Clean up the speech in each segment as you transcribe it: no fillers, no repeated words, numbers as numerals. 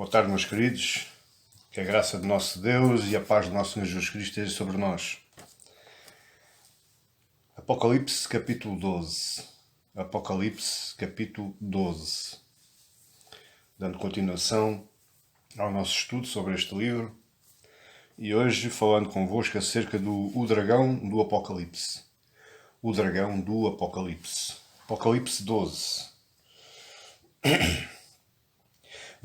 Boa tarde, meus queridos. Que a graça de nosso Deus e a paz do nosso Senhor Jesus Cristo esteja sobre nós. Apocalipse, capítulo 12. Apocalipse, capítulo 12. Dando continuação ao nosso estudo sobre este livro. E hoje falando convosco acerca do dragão do Apocalipse. O dragão do Apocalipse. Apocalipse 12.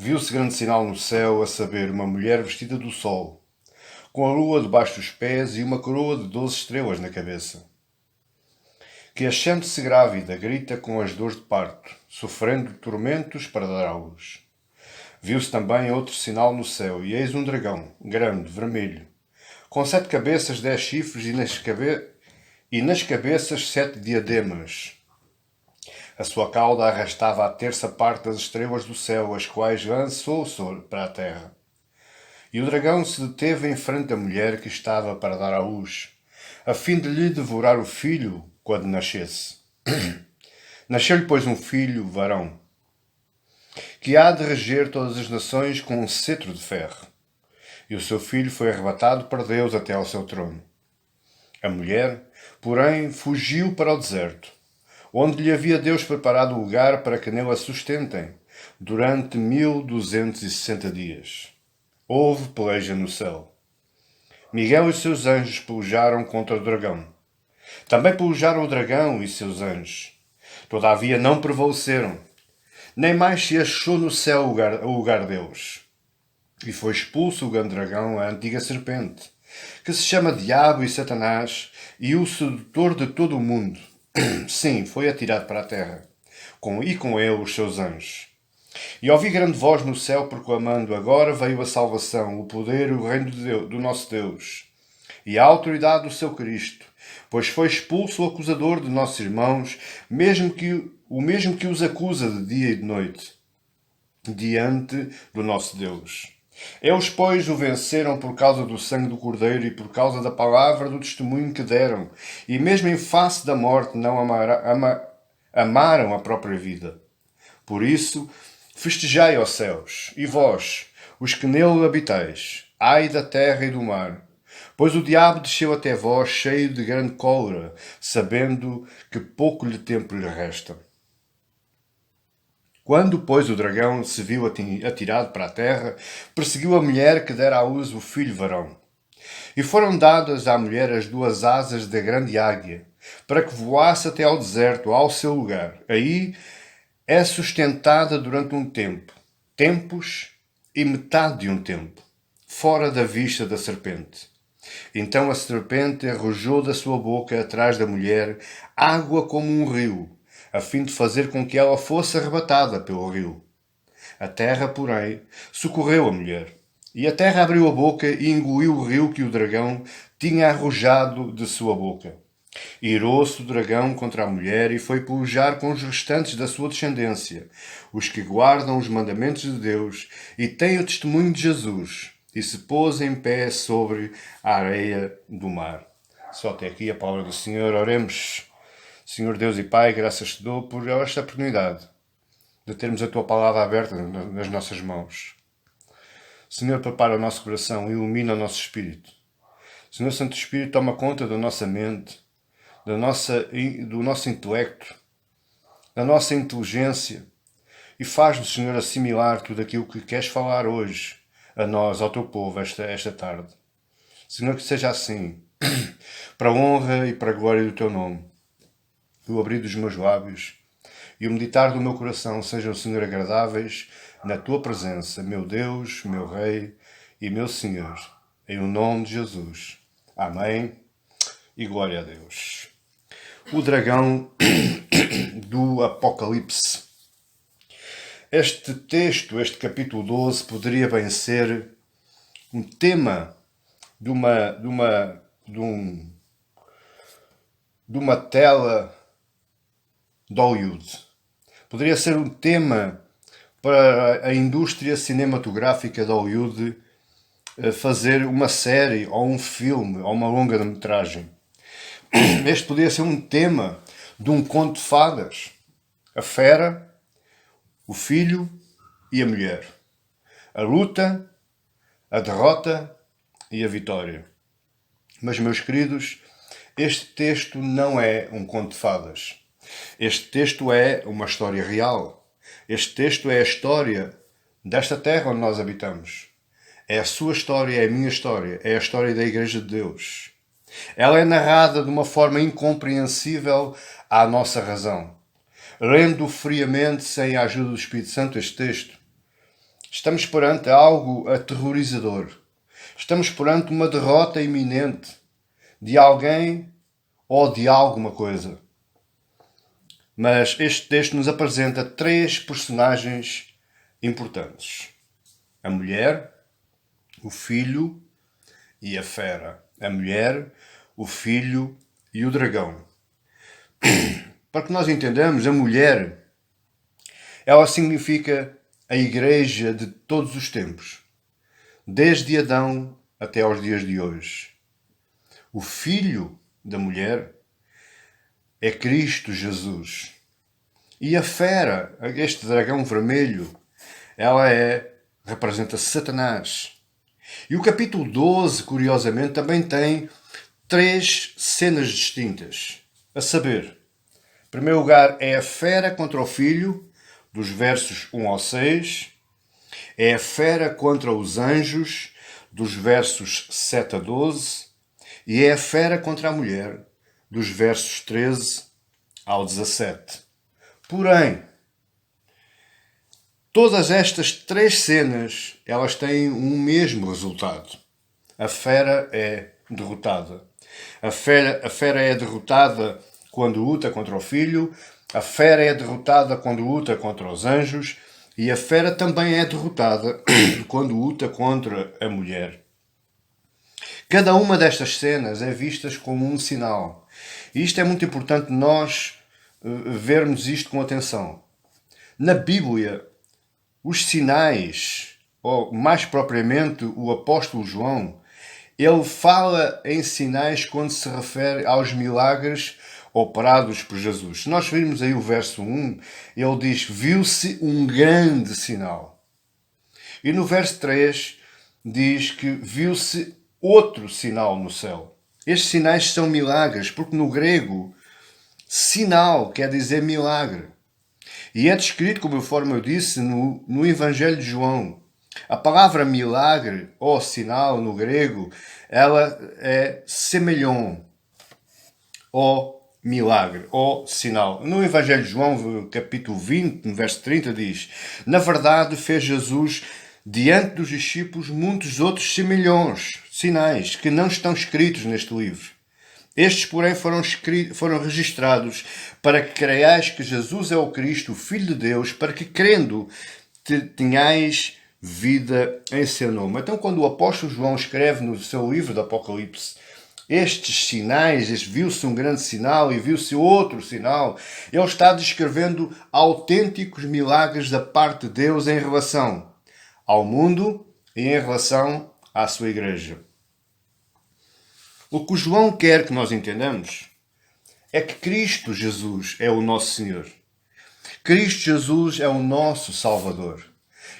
Viu-se grande sinal no céu, a saber, uma mulher vestida do sol, com a lua debaixo dos pés e uma coroa de 12 estrelas na cabeça, que, achando-se grávida, grita com as dores de parto, sofrendo tormentos para dar à luz. Viu-se também outro sinal no céu, e eis um dragão, grande, vermelho, com 7 cabeças, 10 chifres, e nas cabeças 7 diademas. A sua cauda arrastava a terça parte das estrelas do céu, as quais lançou para a terra. E o dragão se deteve em frente da mulher que estava para dar à luz, a fim de lhe devorar o filho quando nascesse. Nasceu-lhe, pois, um filho, varão, que há de reger todas as nações com um cetro de ferro. E o seu filho foi arrebatado para Deus até ao seu trono. A mulher, porém, fugiu para o deserto, onde lhe havia Deus preparado o lugar para que nele a sustentem, durante 1260 dias. Houve peleja no céu. Miguel e os seus anjos pelejaram contra o dragão. Também pelejaram o dragão e seus anjos. Todavia não prevaleceram, nem mais se achou no céu o lugar deles. E foi expulso o grande dragão, a antiga serpente, que se chama Diabo e Satanás, e o sedutor de todo o mundo. Sim, foi atirado para a terra, com ele os seus anjos. E ouvi grande voz no céu proclamando: agora veio a salvação, o poder e o reino do nosso Deus, e a autoridade do seu Cristo, pois foi expulso o acusador de nossos irmãos, o mesmo que os acusa de dia e de noite, diante do nosso Deus. Eles, pois, o venceram por causa do sangue do Cordeiro e por causa da palavra do testemunho que deram, e mesmo em face da morte não amaram a própria vida. Por isso, festejai, ó céus, e vós, os que nele habitais, ai da terra e do mar, pois o diabo desceu até vós cheio de grande cólera, sabendo que pouco tempo lhe resta. Quando, pois, o dragão se viu atirado para a terra, perseguiu a mulher que dera à luz o filho varão. E foram dadas à mulher as 2 asas da grande águia, para que voasse até ao deserto, ao seu lugar. Aí é sustentada durante um tempo, tempos e metade de um tempo, fora da vista da serpente. Então a serpente arrojou da sua boca atrás da mulher água como um rio, a fim de fazer com que ela fosse arrebatada pelo rio. A terra, porém, socorreu a mulher. E a terra abriu a boca e engoliu o rio que o dragão tinha arrojado de sua boca. Irou-se o dragão contra a mulher e foi pelejar com os restantes da sua descendência, os que guardam os mandamentos de Deus e têm o testemunho de Jesus, e se pôs em pé sobre a areia do mar. Só até aqui a palavra do Senhor. Oremos. Senhor Deus e Pai, graças te dou por esta oportunidade de termos a Tua palavra aberta nas nossas mãos. Senhor, prepara o nosso coração, ilumina o nosso espírito. Senhor Santo Espírito, toma conta da nossa mente, do nosso intelecto, da nossa inteligência e faz-nos, Senhor, assimilar tudo aquilo que queres falar hoje a nós, ao Teu povo, esta tarde. Senhor, que seja assim, para a honra e para a glória do Teu nome. O abrir dos meus lábios e o meditar do meu coração sejam, Senhor, agradáveis na Tua presença, meu Deus, meu Rei e meu Senhor, em o nome de Jesus. Amém e glória a Deus. O dragão do Apocalipse. Este texto, este capítulo 12, poderia bem ser um tema de uma tela de Hollywood. Poderia ser um tema para a indústria cinematográfica de Hollywood fazer uma série, ou um filme, ou uma longa-metragem. Este poderia ser um tema de um conto de fadas. A fera, o filho e a mulher. a luta, a derrota e a vitória. Mas, meus queridos, este texto não é um conto de fadas. Este texto é uma história real. Este texto é a história desta terra onde nós habitamos. É a sua história, é a minha história, é a história da Igreja de Deus. Ela é narrada de uma forma incompreensível à nossa razão. Lendo friamente, sem a ajuda do Espírito Santo, este texto, estamos perante algo aterrorizador. Estamos perante uma derrota iminente de alguém ou de alguma coisa. Mas este texto nos apresenta 3 personagens importantes: a mulher, o filho e a fera. A mulher, o filho e o dragão. Para que nós entendamos, a mulher, ela significa a igreja de todos os tempos, desde Adão até aos dias de hoje. O filho da mulher é Cristo Jesus. E a fera, este dragão vermelho, ela representa Satanás. E o capítulo 12, curiosamente, também tem 3 cenas distintas. A saber, em primeiro lugar, é a fera contra o filho, dos versos 1 ao 6. É a fera contra os anjos, dos versos 7 a 12. E é a fera contra a mulher, dos versos 13 ao 17. Porém, todas estas 3 cenas, elas têm um mesmo resultado. A fera é derrotada. A fera é derrotada quando luta contra o filho, a fera é derrotada quando luta contra os anjos e a fera também é derrotada quando luta contra a mulher. Cada uma destas cenas é vista como um sinal. E isto é muito importante nós vermos isto com atenção. Na Bíblia, os sinais, ou mais propriamente o apóstolo João, ele fala em sinais quando se refere aos milagres operados por Jesus. Se nós virmos aí o verso 1, ele diz: viu-se um grande sinal. E no verso 3 diz que viu-se outro sinal no céu. Estes sinais são milagres, porque no grego, sinal quer dizer milagre. E é descrito, conforme eu disse, no Evangelho de João. A palavra milagre, ou sinal no grego, ela é semelion, ou milagre, ou sinal. No Evangelho de João, capítulo 20, no verso 30, diz: na verdade fez Jesus diante dos discípulos muitos outros semelhões, sinais, que não estão escritos neste livro. Estes, porém, foram registrados para que creiais que Jesus é o Cristo, o Filho de Deus, para que, crendo, tenhais vida em seu nome. Então, quando o apóstolo João escreve no seu livro do Apocalipse estes sinais, viu-se um grande sinal e viu-se outro sinal, ele está descrevendo autênticos milagres da parte de Deus em relação ao mundo e em relação à sua igreja. O que o João quer que nós entendamos é que Cristo Jesus é o nosso Senhor. Cristo Jesus é o nosso Salvador.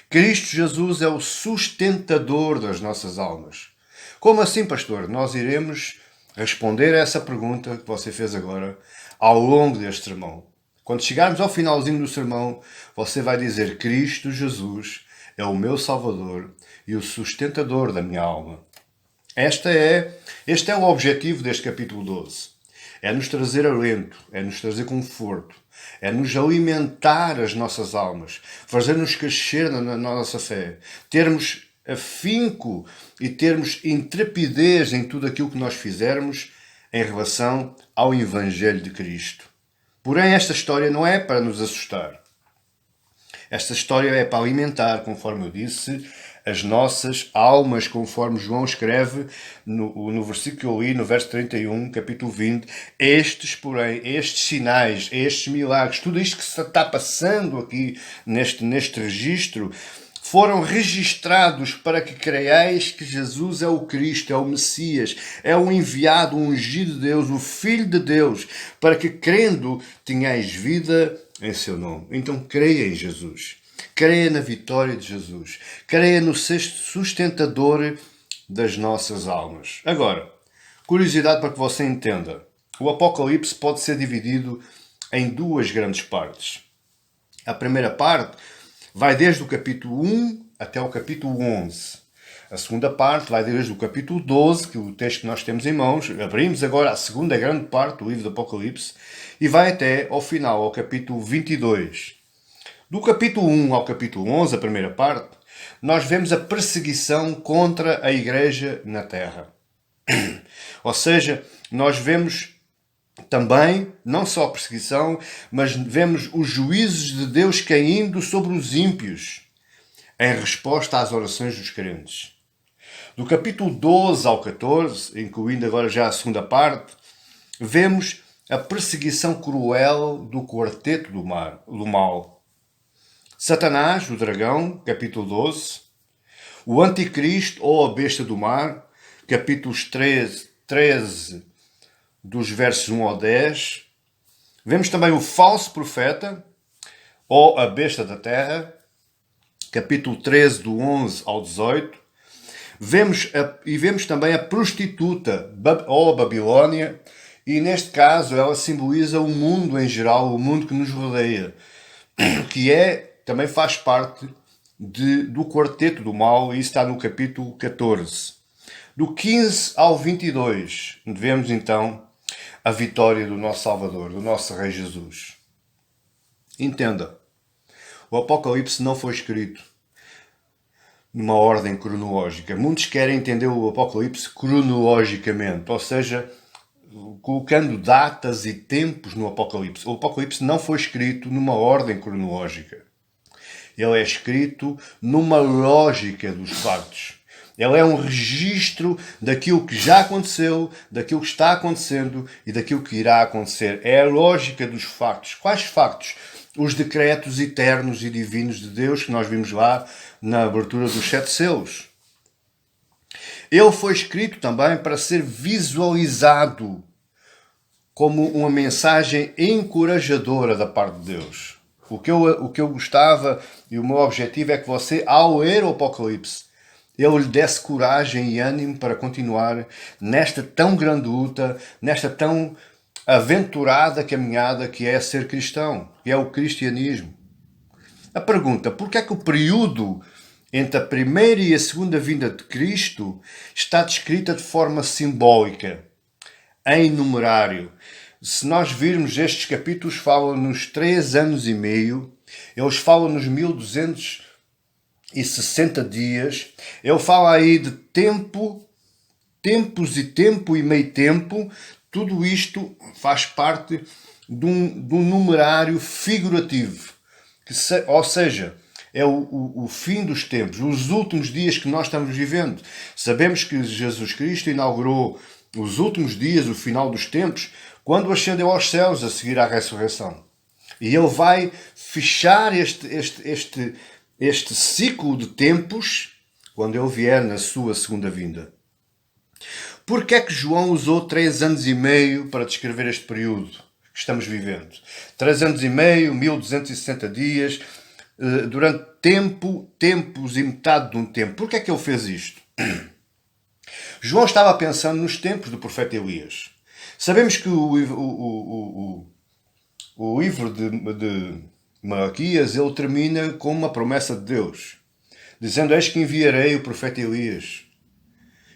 Cristo Jesus é o sustentador das nossas almas. Como assim, pastor? Nós iremos responder a essa pergunta que você fez agora ao longo deste sermão. Quando chegarmos ao finalzinho do sermão, você vai dizer: Cristo Jesus é o meu Salvador e o sustentador da minha alma. Este é o objetivo deste capítulo 12. É nos trazer alento, é nos trazer conforto, é nos alimentar as nossas almas, fazer-nos crescer na nossa fé, termos afinco e termos intrepidez em tudo aquilo que nós fizermos em relação ao Evangelho de Cristo. Porém, esta história não é para nos assustar. Esta história é para alimentar, conforme eu disse, as nossas almas, conforme João escreve no versículo que eu li, no verso 31, capítulo 20. Estes, porém, estes sinais, estes milagres, tudo isto que se está passando aqui neste registro, foram registrados para que creiais que Jesus é o Cristo, é o Messias, é o enviado, o ungido de Deus, o Filho de Deus, para que, crendo, tenhais vida em seu nome. Então, creia em Jesus. Creia na vitória de Jesus. Creia no sustentador das nossas almas. Agora, curiosidade para que você entenda. O Apocalipse pode ser dividido em duas grandes partes. A primeira parte vai desde o capítulo 1 até o capítulo 11. A segunda parte vai desde o capítulo 12, que é o texto que nós temos em mãos. Abrimos agora a segunda grande parte do livro do Apocalipse e vai até ao final, ao capítulo 22. Do capítulo 1 ao capítulo 11, a primeira parte, nós vemos a perseguição contra a igreja na terra. Ou seja, nós vemos também, não só a perseguição, mas vemos os juízos de Deus caindo sobre os ímpios, em resposta às orações dos crentes. Do capítulo 12 ao 14, incluindo agora já a segunda parte, vemos a perseguição cruel do quarteto do mal. Satanás, o dragão, capítulo 12. O anticristo ou a besta do mar, capítulos 13 dos versos 1 ao 10. Vemos também o falso profeta ou a besta da terra, capítulo 13 do 11 ao 18. Vemos também a prostituta ou a Babilónia, e neste caso ela simboliza o mundo em geral, o mundo que nos rodeia, que também faz parte do quarteto do mal, e isso está no capítulo 14. Do 15 ao 22, vemos então a vitória do nosso Salvador, do nosso Rei Jesus. Entenda, o Apocalipse não foi escrito numa ordem cronológica. Muitos querem entender o Apocalipse cronologicamente, ou seja, colocando datas e tempos no Apocalipse. O Apocalipse não foi escrito numa ordem cronológica. Ele é escrito numa lógica dos factos. Ele é um registro daquilo que já aconteceu, daquilo que está acontecendo e daquilo que irá acontecer. É a lógica dos factos. Quais factos? Os decretos eternos e divinos de Deus que nós vimos lá na abertura dos 7 selos. Ele foi escrito também para ser visualizado como uma mensagem encorajadora da parte de Deus. O que eu gostava e o meu objetivo é que você, ao ler o Apocalipse, ele lhe desse coragem e ânimo para continuar nesta tão grande luta, nesta tão aventurada caminhada que é ser cristão, que é o cristianismo. A pergunta, por que é que o período entre a primeira e a segunda vinda de Cristo está descrita de forma simbólica, em numerário? Se nós virmos estes capítulos, falam-nos 3 anos e meio, eles falam-nos 1260 dias, ele fala aí de tempos e tempo e meio tempo. Tudo isto faz parte de um numerário figurativo, ou seja, é o fim dos tempos, os últimos dias que nós estamos vivendo. Sabemos que Jesus Cristo inaugurou os últimos dias, o final dos tempos, quando ascendeu aos céus a seguir à ressurreição. E ele vai fechar este ciclo de tempos quando ele vier na sua segunda vinda. Por que é que João usou 3 anos e meio para descrever este período que estamos vivendo? 3 anos e meio, 1260 dias, durante tempos e metade de um tempo. Por que é que ele fez isto? João estava pensando nos tempos do profeta Elias. Sabemos que o livro de Malaquias, ele termina com uma promessa de Deus, dizendo: eis que enviarei o profeta Elias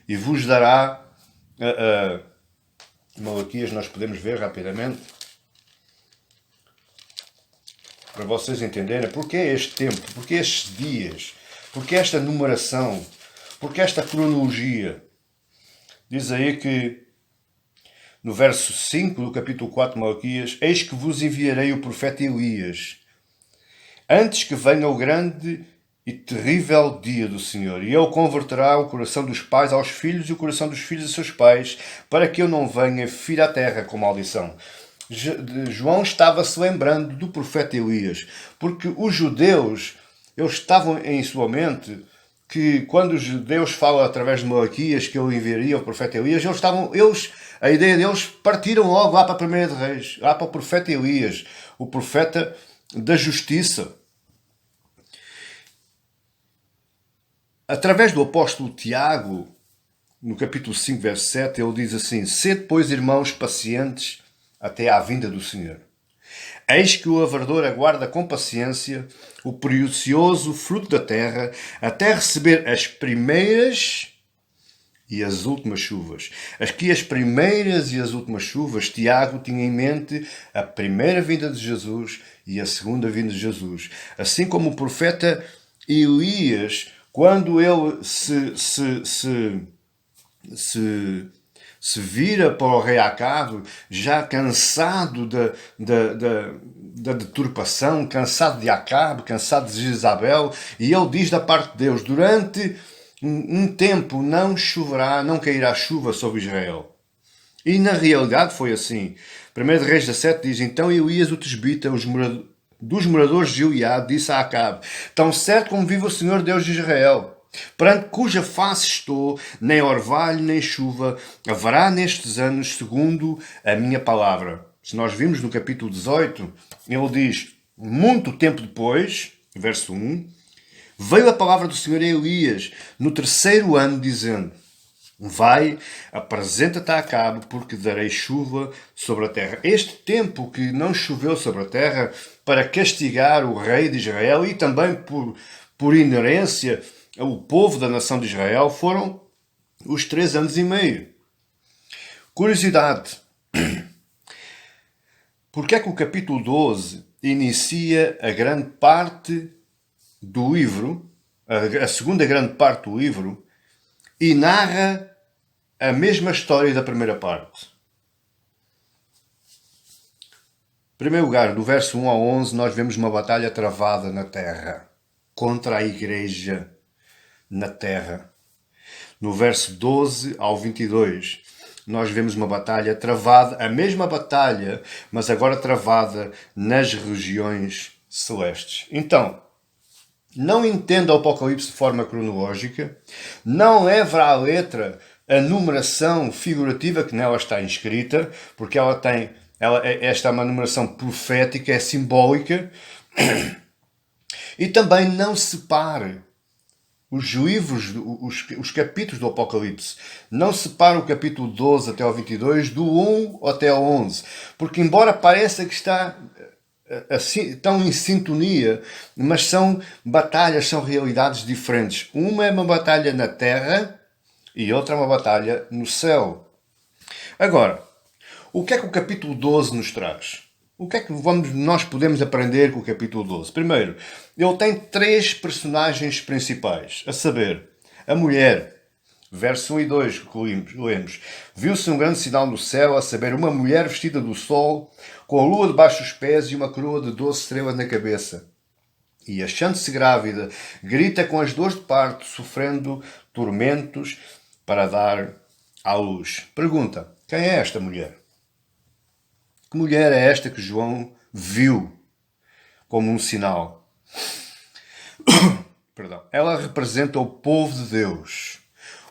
e vos dará... Malaquias nós podemos ver rapidamente, para vocês entenderem porque é este tempo, porque estes dias, porque esta numeração, porque esta cronologia. Diz aí que no verso 5 do capítulo 4 de Malaquias: eis que vos enviarei o profeta Elias, antes que venha o grande e terrível dia do Senhor, e ele converterá o coração dos pais aos filhos e o coração dos filhos a seus pais, para que eu não venha ferir a terra com maldição. João estava-se lembrando do profeta Elias, porque os judeus, eles estavam em sua mente que quando os judeus falam através de Malaquias que ele enviaria o profeta Elias, a ideia deles partiram logo lá para a primeira de Reis, lá para o profeta Elias, o profeta da justiça. Através do apóstolo Tiago, no capítulo 5, verso 7, ele diz assim: sede, pois, irmãos, pacientes até à vinda do Senhor. Eis que o lavrador aguarda com paciência o precioso fruto da terra, até receber as primeiras e as últimas chuvas. Aqui as primeiras e as últimas chuvas, Tiago tinha em mente a primeira vinda de Jesus e a segunda vinda de Jesus. Assim como o profeta Elias, quando ele se vira para o rei Acabe, já cansado da deturpação, cansado de Acabe, cansado de Jezabel, e ele diz da parte de Deus: durante um tempo não choverá, não cairá chuva sobre Israel. E na realidade foi assim. 1 Reis 17 diz: então Elias o tesbita, dos moradores de Gileade, disse a Acabe: tão certo como vive o Senhor Deus de Israel, perante cuja face estou, nem orvalho nem chuva haverá nestes anos, segundo a minha palavra. Se nós vimos no capítulo 18, ele diz: muito tempo depois, verso 1, veio a palavra do Senhor a Elias no terceiro ano, dizendo: vai, apresenta-te a Acabe, porque darei chuva sobre a terra. Este tempo que não choveu sobre a terra, para castigar o rei de Israel e também por inerência o povo da nação de Israel, foram os 3 anos e meio. Curiosidade: porque é que o capítulo 12 inicia a grande parte do livro, a segunda grande parte do livro, e narra a mesma história da primeira parte? Em primeiro lugar, do verso 1 ao 11, nós vemos uma batalha travada na terra, contra a igreja na terra. No verso 12 ao 22, nós vemos uma batalha travada, a mesma batalha, mas agora travada nas regiões celestes. Então, não entenda o Apocalipse de forma cronológica, não leve à letra a numeração figurativa que nela está inscrita, porque esta é uma numeração profética, é simbólica, e também não separe os livros, os capítulos do Apocalipse. Não separe o capítulo 12 até ao 22 do 1 até ao 11, porque embora pareça que está assim, tão em sintonia, mas são batalhas, são realidades diferentes. Uma é uma batalha na terra e outra é uma batalha no céu. Agora, o que é que o capítulo 12 nos traz? O que é que nós podemos aprender com o capítulo 12? Primeiro, ele tem 3 personagens principais, a saber, a mulher. Verso 1 e 2 que lemos. Viu-se um grande sinal no céu, a saber, uma mulher vestida do sol, com a lua debaixo dos pés e uma coroa de 12 estrelas na cabeça. E achando-se grávida, grita com as dores de parto, sofrendo tormentos para dar à luz. Pergunta: quem é esta mulher? Que mulher é esta que João viu como um sinal? Perdão. Ela representa o povo de Deus,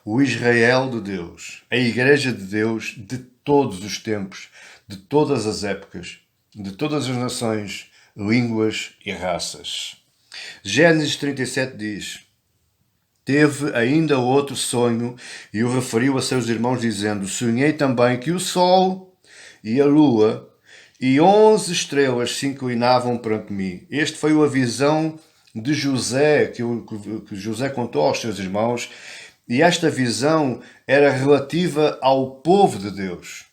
o Israel de Deus, a Igreja de Deus de todos os tempos, de todas as épocas, de todas as nações, línguas e raças. Gênesis 37 diz: teve ainda outro sonho e o referiu a seus irmãos, dizendo: sonhei também que o sol e a lua e 11 estrelas se inclinavam perante mim. Este foi a visão de José, que José contou aos seus irmãos, e esta visão era relativa ao povo de Deus,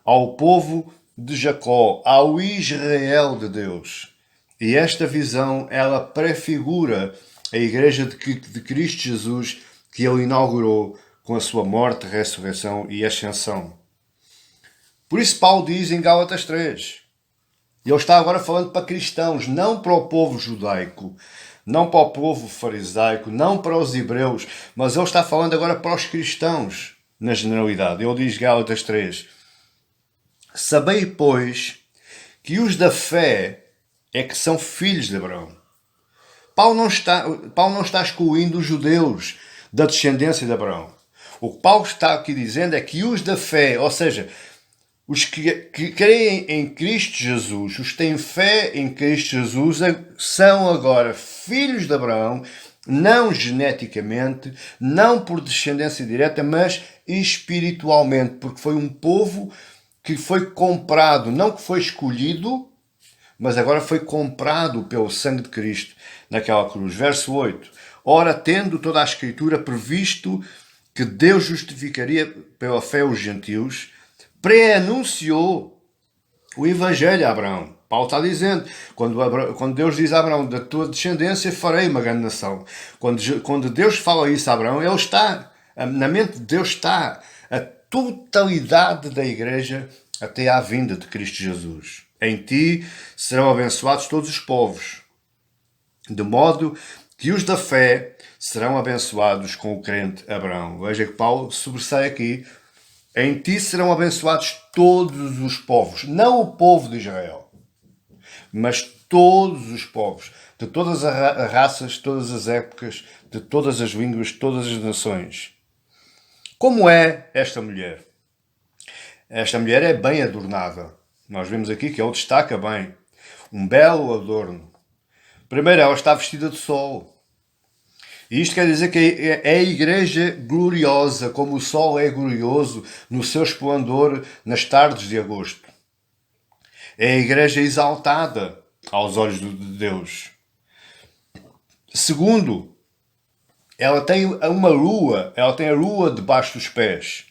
ao povo de Jacó, ao Israel de Deus. E esta visão, ela prefigura a Igreja de Cristo Jesus, que ele inaugurou com a sua morte, ressurreição e ascensão. Por isso Paulo diz em Gálatas 3, e ele está agora falando para cristãos, não para o povo judaico, não para o povo farisaico, não para os hebreus, mas ele está falando agora para os cristãos, na generalidade. Ele diz, Gálatas 3, sabei, pois, que os da fé é que são filhos de Abraão. Paulo não está excluindo os judeus da descendência de Abraão. O que Paulo está aqui dizendo é que os da fé, ou seja, os que creem em Cristo Jesus, os que têm fé em Cristo Jesus, são agora filhos de Abraão não geneticamente, não por descendência direta, mas espiritualmente, porque foi um povo que foi comprado, não que foi escolhido, mas agora foi comprado pelo sangue de Cristo naquela cruz. Verso 8. Ora, tendo toda a Escritura previsto que Deus justificaria pela fé os gentios, pré-anunciou o Evangelho a Abraão. Paulo está dizendo, quando Deus diz a Abraão, da tua descendência farei uma grande nação. Quando Deus fala isso a Abraão, ele está, na mente de Deus está a totalidade da igreja até à vinda de Cristo Jesus. Em ti serão abençoados todos os povos, de modo que os da fé serão abençoados com o crente Abraão. Veja que Paulo sobressai aqui. Em ti serão abençoados todos os povos, não o povo de Israel, mas todos os povos, de todas as raças, todas as épocas, de todas as línguas, todas as nações. Como é esta mulher? Esta mulher é bem adornada. Nós vemos aqui que ele destaca bem. Um belo adorno. Primeiro, ela está vestida de sol. E isto quer dizer que é a igreja gloriosa, como o sol é glorioso no seu esplendor nas tardes de agosto. É a igreja exaltada aos olhos de Deus. Segundo, ela tem uma lua, ela tem a lua debaixo dos pés.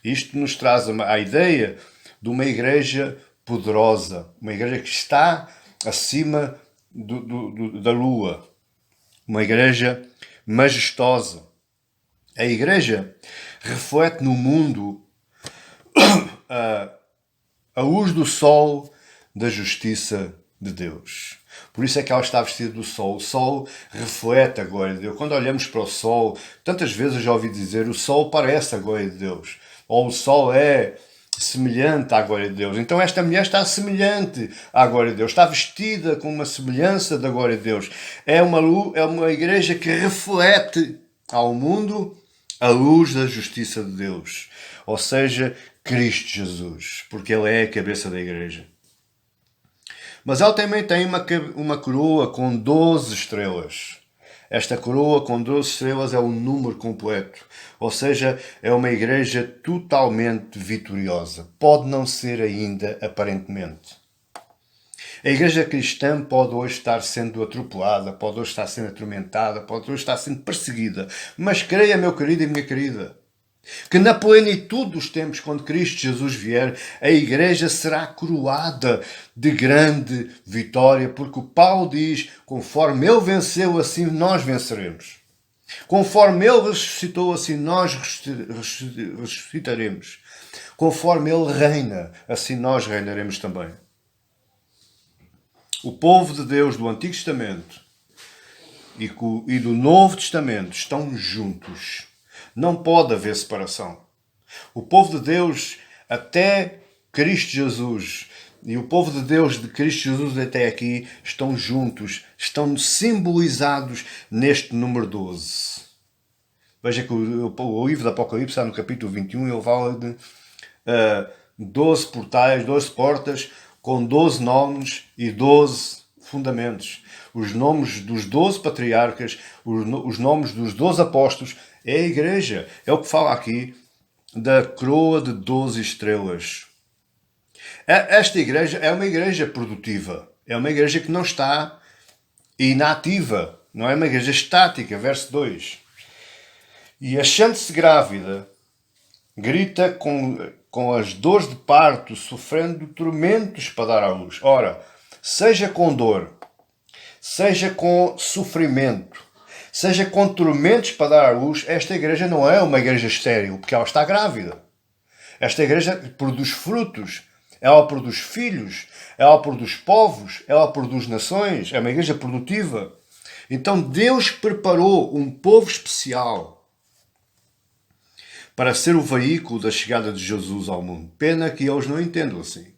Isto nos traz a ideia de uma igreja poderosa, uma igreja que está acima da lua, uma igreja majestosa. A igreja reflete no mundo a luz do sol da justiça de Deus. Por isso é que ela está vestida do sol. O sol reflete a glória de Deus. Quando olhamos para o sol, tantas vezes eu já ouvi dizer o sol parece a glória de Deus. Ou o sol é semelhante à glória de Deus. Então esta mulher está semelhante à glória de Deus. Está vestida com uma semelhança da glória de Deus. É uma igreja que reflete ao mundo a luz da justiça de Deus. Ou seja, Cristo Jesus. Porque Ele é a cabeça da igreja. Mas ela também tem uma coroa com 12 estrelas. Esta coroa com 12 estrelas é o número completo. Ou seja, é uma igreja totalmente vitoriosa. Pode não ser ainda, aparentemente. A igreja cristã pode hoje estar sendo atropelada, pode hoje estar sendo atormentada, pode hoje estar sendo perseguida. Mas creia, meu querido e minha querida, que na plenitude dos tempos, quando Cristo Jesus vier, a igreja será coroada de grande vitória, porque o Paulo diz, conforme Ele venceu, assim nós venceremos. Conforme Ele ressuscitou, assim nós ressuscitaremos. Conforme Ele reina, assim nós reinaremos também. O povo de Deus do Antigo Testamento e do Novo Testamento estão juntos. Não pode haver separação. O povo de Deus até Cristo Jesus e o povo de Deus de Cristo Jesus até aqui estão juntos, estão simbolizados neste número 12. Veja que o livro do Apocalipse está no capítulo 21 e ele fala de 12 portais, 12 portas com 12 nomes e 12 fundamentos. Os nomes dos 12 patriarcas, os nomes dos 12 apóstolos. É a igreja. É o que fala aqui da coroa de 12 estrelas. Esta igreja é uma igreja produtiva. É uma igreja que não está inativa. Não é uma igreja estática. Verso 2. E achando-se grávida, grita com as dores de parto, sofrendo tormentos para dar à luz. Ora, seja com dor, seja com sofrimento, seja com tormentos para dar à luz, esta igreja não é uma igreja estéril, porque ela está grávida. Esta igreja produz frutos, ela produz filhos, ela produz povos, ela produz nações, é uma igreja produtiva. Então Deus preparou um povo especial para ser o veículo da chegada de Jesus ao mundo. Pena que eles não entendam assim.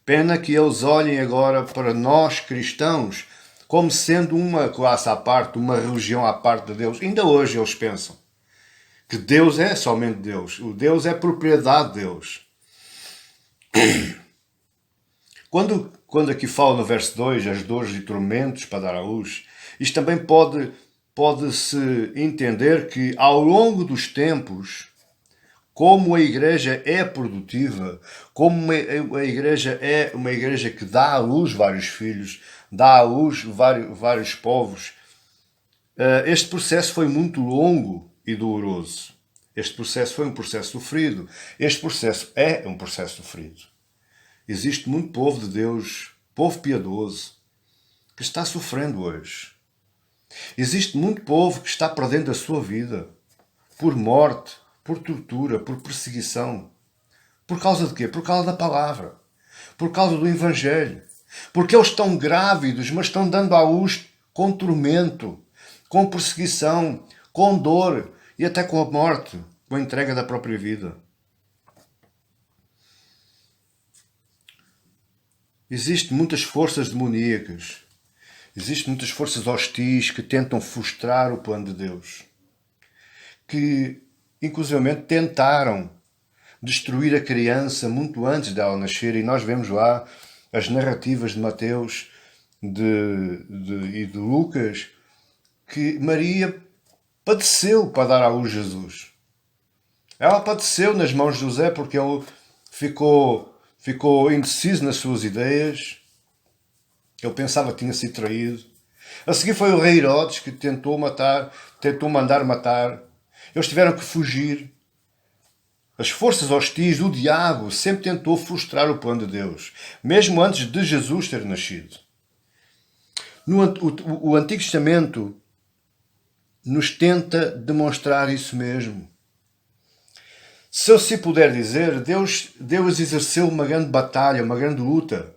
Pena que eles olhem agora para nós cristãos como sendo uma classe à parte, uma religião à parte de Deus. Ainda hoje eles pensam que Deus é somente Deus. O Deus é propriedade de Deus. Quando aqui fala no verso 2, as dores e tormentos para dar à luz, isto também pode pode-se entender que ao longo dos tempos, como a igreja é produtiva, como a igreja é uma igreja que dá à luz vários filhos, dá à luz vários povos, este processo foi muito longo e doloroso. Este processo foi um processo sofrido. Este processo é um processo sofrido. Existe muito povo de Deus, povo piedoso, que está sofrendo hoje. Existe muito povo que está perdendo a sua vida por morte, por tortura, por perseguição. Por causa de quê? Por causa da palavra. Por causa do Evangelho. Porque eles estão grávidos, mas estão dando à luz com tormento, com perseguição, com dor e até com a morte, com a entrega da própria vida. Existem muitas forças demoníacas. Existem muitas forças hostis que tentam frustrar o plano de Deus. Que, inclusivamente, tentaram destruir a criança muito antes dela nascer. E nós vemos lá as narrativas de Mateus e de Lucas que Maria padeceu para dar à luz Jesus. Ela padeceu nas mãos de José porque ele ficou indeciso nas suas ideias. Ele pensava que tinha sido traído. A seguir foi o rei Herodes que tentou mandar matar. Eles tiveram que fugir. As forças hostis, o diabo, sempre tentou frustrar o plano de Deus, mesmo antes de Jesus ter nascido. O Antigo Testamento nos tenta demonstrar isso mesmo. Se eu se puder dizer, Deus exerceu uma grande batalha, uma grande luta,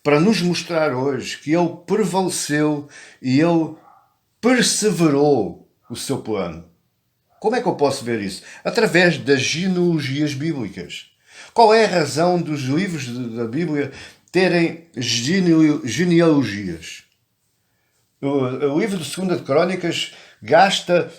para nos mostrar hoje que Ele prevaleceu e Ele perseverou o seu plano. Como é que eu posso ver isso? Através das genealogias bíblicas. Qual é a razão dos livros da Bíblia terem genealogias? O livro de 2 de Crônicas gasta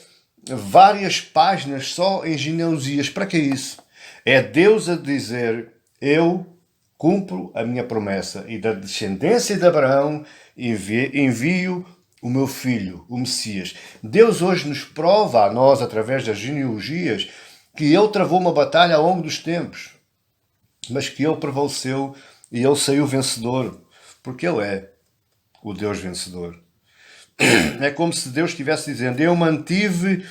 várias páginas só em genealogias. Para que isso? É Deus a dizer: eu cumpro a minha promessa e da descendência de Abraão envio o meu filho, o Messias. Deus hoje nos prova a nós, através das genealogias, que Ele travou uma batalha ao longo dos tempos, mas que Ele prevaleceu e Ele saiu vencedor, porque Ele é o Deus vencedor. É como se Deus estivesse dizendo: eu mantive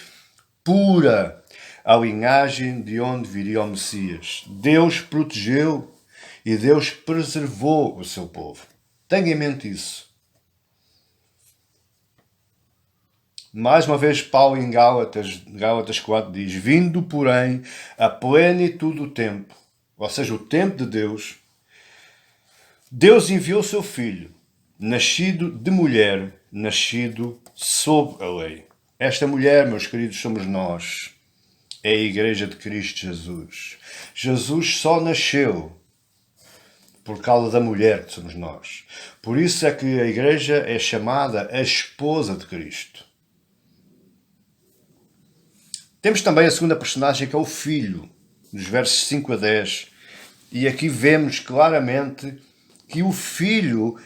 pura a linhagem de onde viria o Messias. Deus protegeu e Deus preservou o seu povo. Tenha em mente isso. Mais uma vez, Paulo em Gálatas 4 diz: vindo, porém, a plenitude do tempo, ou seja, o tempo de Deus, Deus enviou o seu Filho, nascido de mulher, nascido sob a lei. Esta mulher, meus queridos, somos nós. É a Igreja de Cristo Jesus. Jesus só nasceu por causa da mulher que somos nós. Por isso é que a Igreja é chamada a esposa de Cristo. Temos também a segunda personagem, que é o Filho, nos versos 5 a 10. E aqui vemos claramente que o Filho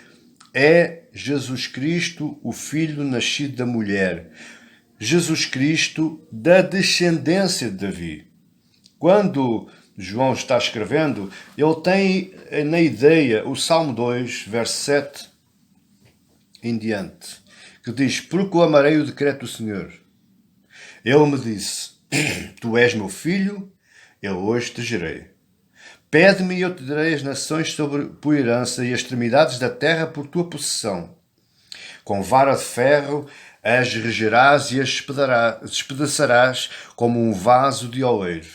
é Jesus Cristo, o Filho nascido da mulher. Jesus Cristo da descendência de Davi. Quando João está escrevendo, ele tem na ideia o Salmo 2, verso 7 em diante, que diz: proclamarei o decreto do Senhor. Ele me disse: tu és meu filho, eu hoje te gerei. Pede-me e eu te darei as nações por herança e as extremidades da terra por tua possessão. Com vara de ferro as regerás e as despedaçarás como um vaso de oleiro.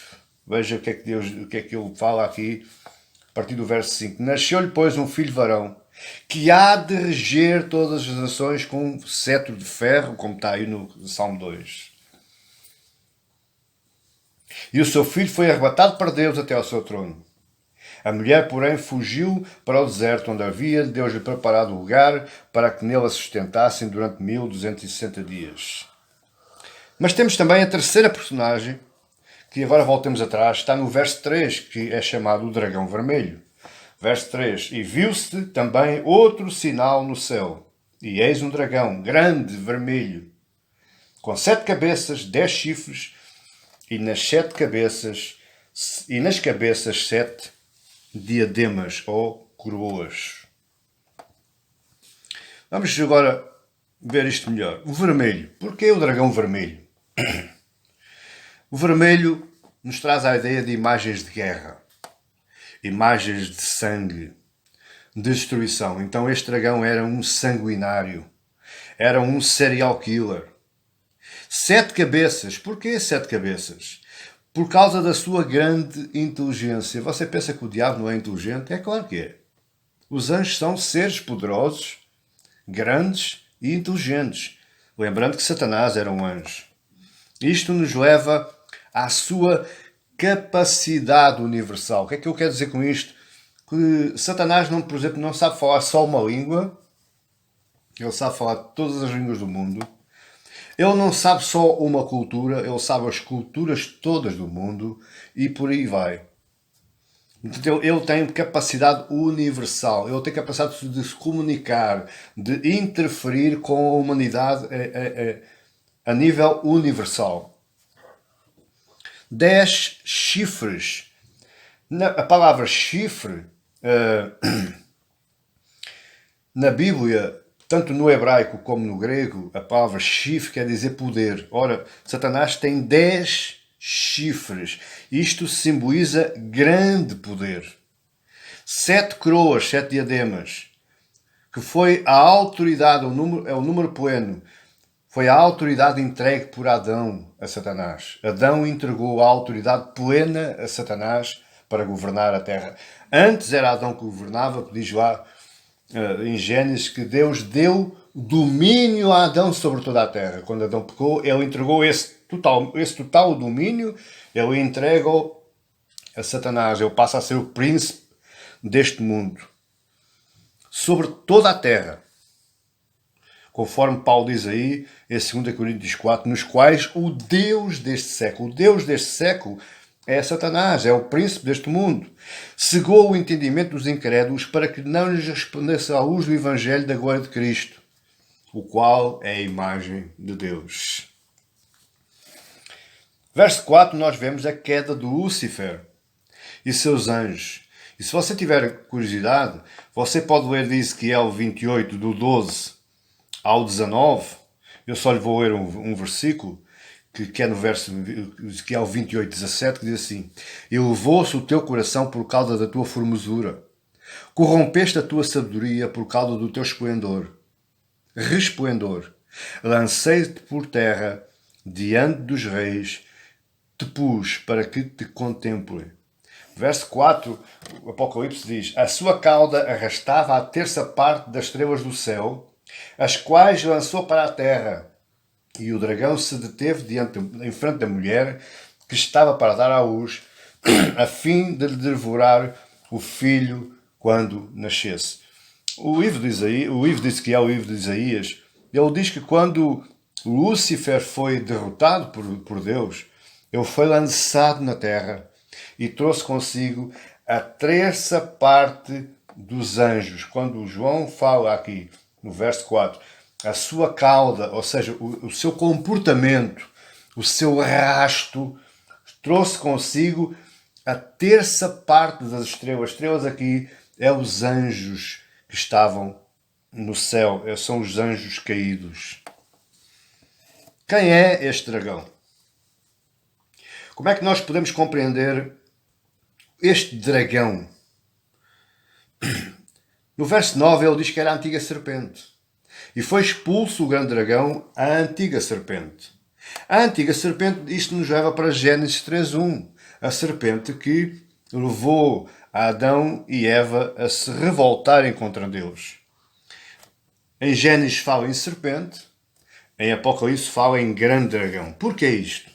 Veja o que é que ele fala aqui, a partir do verso 5. Nasceu-lhe, pois, um filho varão, que há de reger todas as nações com um cetro de ferro, como está aí no Salmo 2. E o seu filho foi arrebatado para Deus até ao seu trono. A mulher, porém, fugiu para o deserto, onde havia Deus lhe preparado lugar para que nele a sustentassem durante 1260 dias. Mas temos também a terceira personagem, que agora voltemos atrás, está no verso 3, que é chamado o dragão vermelho. Verso 3. E viu-se também outro sinal no céu, e eis um dragão grande, vermelho, com 7 cabeças, 10 chifres, e nas cabeças 7 diademas ou coroas. Vamos agora ver isto melhor. O vermelho. Porquê o dragão vermelho? O vermelho nos traz a ideia de imagens de guerra, imagens de sangue, de destruição. Então este dragão era um sanguinário, era um serial killer. 7 cabeças. Porquê 7 cabeças? Por causa da sua grande inteligência. Você pensa que o diabo não é inteligente? É claro que é. Os anjos são seres poderosos, grandes e inteligentes. Lembrando que Satanás era um anjo. Isto nos leva à sua capacidade universal. O que é que eu quero dizer com isto? Que Satanás, por exemplo, não sabe falar só uma língua. Ele sabe falar todas as línguas do mundo. Ele não sabe só uma cultura, ele sabe as culturas todas do mundo e por aí vai. Então, ele tem capacidade universal, ele tem capacidade de se comunicar, de interferir com a humanidade a nível universal. 10 chifres. A palavra chifre, na Bíblia, tanto no hebraico como no grego, a palavra chifre quer dizer poder. Ora, Satanás tem 10 chifres. Isto simboliza grande poder. 7 coroas, 7 diademas, que foi a autoridade, é o número pleno, foi a autoridade entregue por Adão a Satanás. Adão entregou a autoridade plena a Satanás para governar a terra. Antes era Adão que governava, diz lá em Gênesis que Deus deu domínio a Adão sobre toda a terra. Quando Adão pecou, ele entregou esse total domínio, ele entregou a Satanás. Ele passa a ser o príncipe deste mundo sobre toda a terra. Conforme Paulo diz aí, em 2 Coríntios 4, nos quais o Deus deste século é Satanás, é o príncipe deste mundo, cegou o entendimento dos incrédulos para que não lhes resplandecesse a luz do Evangelho da glória de Cristo, o qual é a imagem de Deus. Verso 4, nós vemos a queda de Lúcifer e seus anjos. E se você tiver curiosidade, você pode ler de Ezequiel 28, do 12 ao 19. Eu só lhe vou ler um versículo, que é no verso Ezequiel 28, 17, que diz assim: elevou-se o teu coração por causa da tua formosura, corrompeste a tua sabedoria por causa do teu resplendor. Lancei-te por terra diante dos reis, te pus para que te contemplem. Verso 4, o Apocalipse diz: a sua cauda arrastava a terça parte das estrelas do céu, as quais lançou para a terra. E o dragão se deteve em frente da mulher que estava para dar à luz, a fim de lhe devorar o filho quando nascesse. O livro de Ezequiel, o livro de Isaías, ele diz que quando Lúcifer foi derrotado por Deus, ele foi lançado na terra e trouxe consigo a terça parte dos anjos. Quando João fala aqui, no verso 4, a sua cauda, ou seja, o seu comportamento, o seu rasto, trouxe consigo a terça parte das estrelas. As estrelas aqui é os anjos que estavam no céu, são os anjos caídos. Quem é este dragão? Como é que nós podemos compreender este dragão? No verso 9 ele diz que era a antiga serpente. E foi expulso o grande dragão, a antiga serpente. A antiga serpente, isto nos leva para Gênesis 3.1. A serpente que levou Adão e Eva a se revoltarem contra Deus. Em Gênesis fala em serpente, em Apocalipse fala em grande dragão. Porquê isto?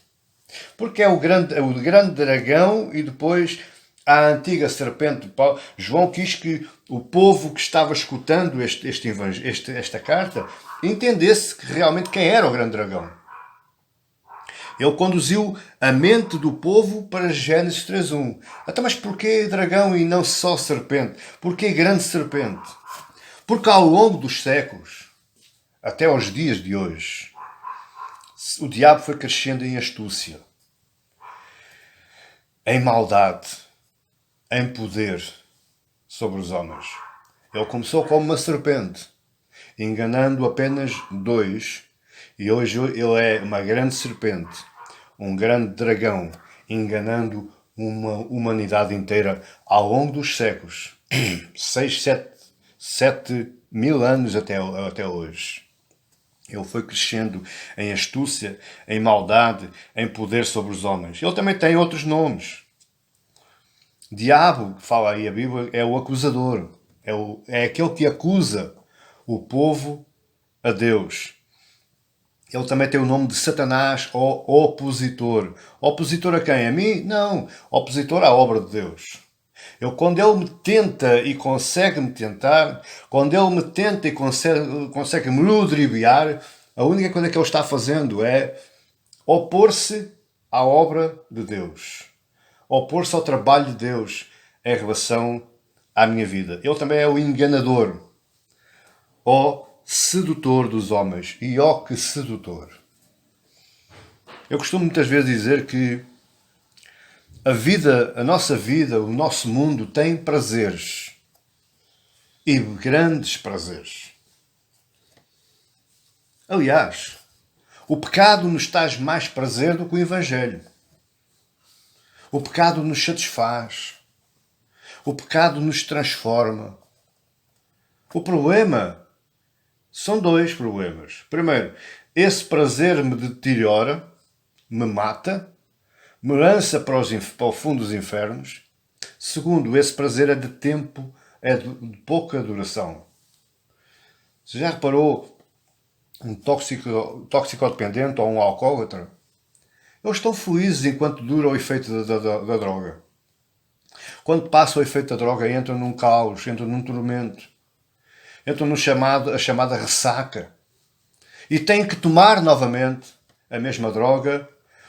Porque é o grande dragão e depois a antiga serpente. João quis que o povo que estava escutando esta carta entendesse que realmente quem era o grande dragão. Ele conduziu a mente do povo para Gênesis 3.1. Então, mas porquê dragão e não só serpente? Porquê grande serpente? Porque ao longo dos séculos, até aos dias de hoje, O diabo foi crescendo em astúcia, em maldade, em poder sobre os homens. Ele começou como uma serpente, enganando apenas dois, e hoje ele é uma grande serpente, um grande dragão, enganando uma humanidade inteira ao longo dos séculos. 6, 7 mil anos até hoje. Ele foi crescendo em astúcia, em maldade, em poder sobre os homens. Ele também tem outros nomes. Diabo, fala aí a Bíblia, é o acusador. É aquele que acusa o povo a Deus. Ele também tem o nome de Satanás ou opositor. Opositor a quem? A mim? Não. Opositor à obra de Deus. Quando ele me tenta e consegue me tentar, quando ele me tenta e consegue me ludibriar, a única coisa que ele está fazendo é opor-se à obra de Deus. Opor-se ao trabalho de Deus em relação à minha vida. Ele também é o enganador, o sedutor dos homens. E ó que sedutor! Eu costumo muitas vezes dizer que a nossa vida, o nosso mundo tem prazeres. E grandes prazeres. Aliás, o pecado nos traz mais prazer do que o Evangelho. O pecado nos satisfaz. O pecado nos transforma. O problema são dois problemas. Primeiro, esse prazer me deteriora, me mata, me lança para o fundo dos infernos. Segundo, esse prazer é de tempo, é de pouca duração. Você já reparou um toxicodependente ou um alcoólatra? Eles estão felizes enquanto dura o efeito da droga. Quando passa o efeito da droga, entram num caos, entram num tormento. Entram a chamada ressaca. E têm que tomar novamente a mesma droga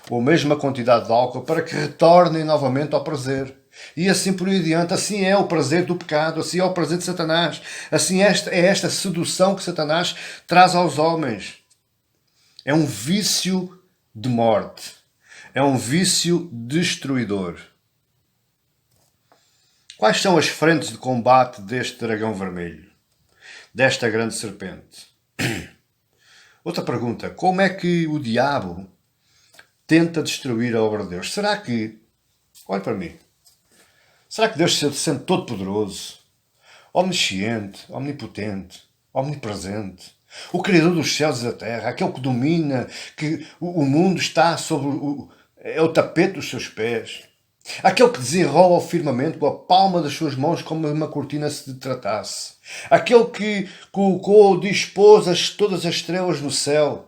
ou a mesma quantidade de álcool para que retornem novamente ao prazer. E assim por aí adiante. Assim é o prazer do pecado, assim é o prazer de Satanás. Assim é esta sedução que Satanás traz aos homens. É um vício de morte. É um vício destruidor. Quais são as frentes de combate deste dragão vermelho? Desta grande serpente? Outra pergunta. Como é que o diabo tenta destruir a obra de Deus? Será que... Olhe para mim. Será que Deus se sente todo poderoso, omnisciente, omnipotente, omnipresente, o Criador dos céus e da terra, aquele que domina, que o mundo está sobre é o tapete dos seus pés, aquele que desenrola o firmamento com a palma das suas mãos como uma cortina se tratasse, aquele que colocou, dispôs todas as estrelas no céu,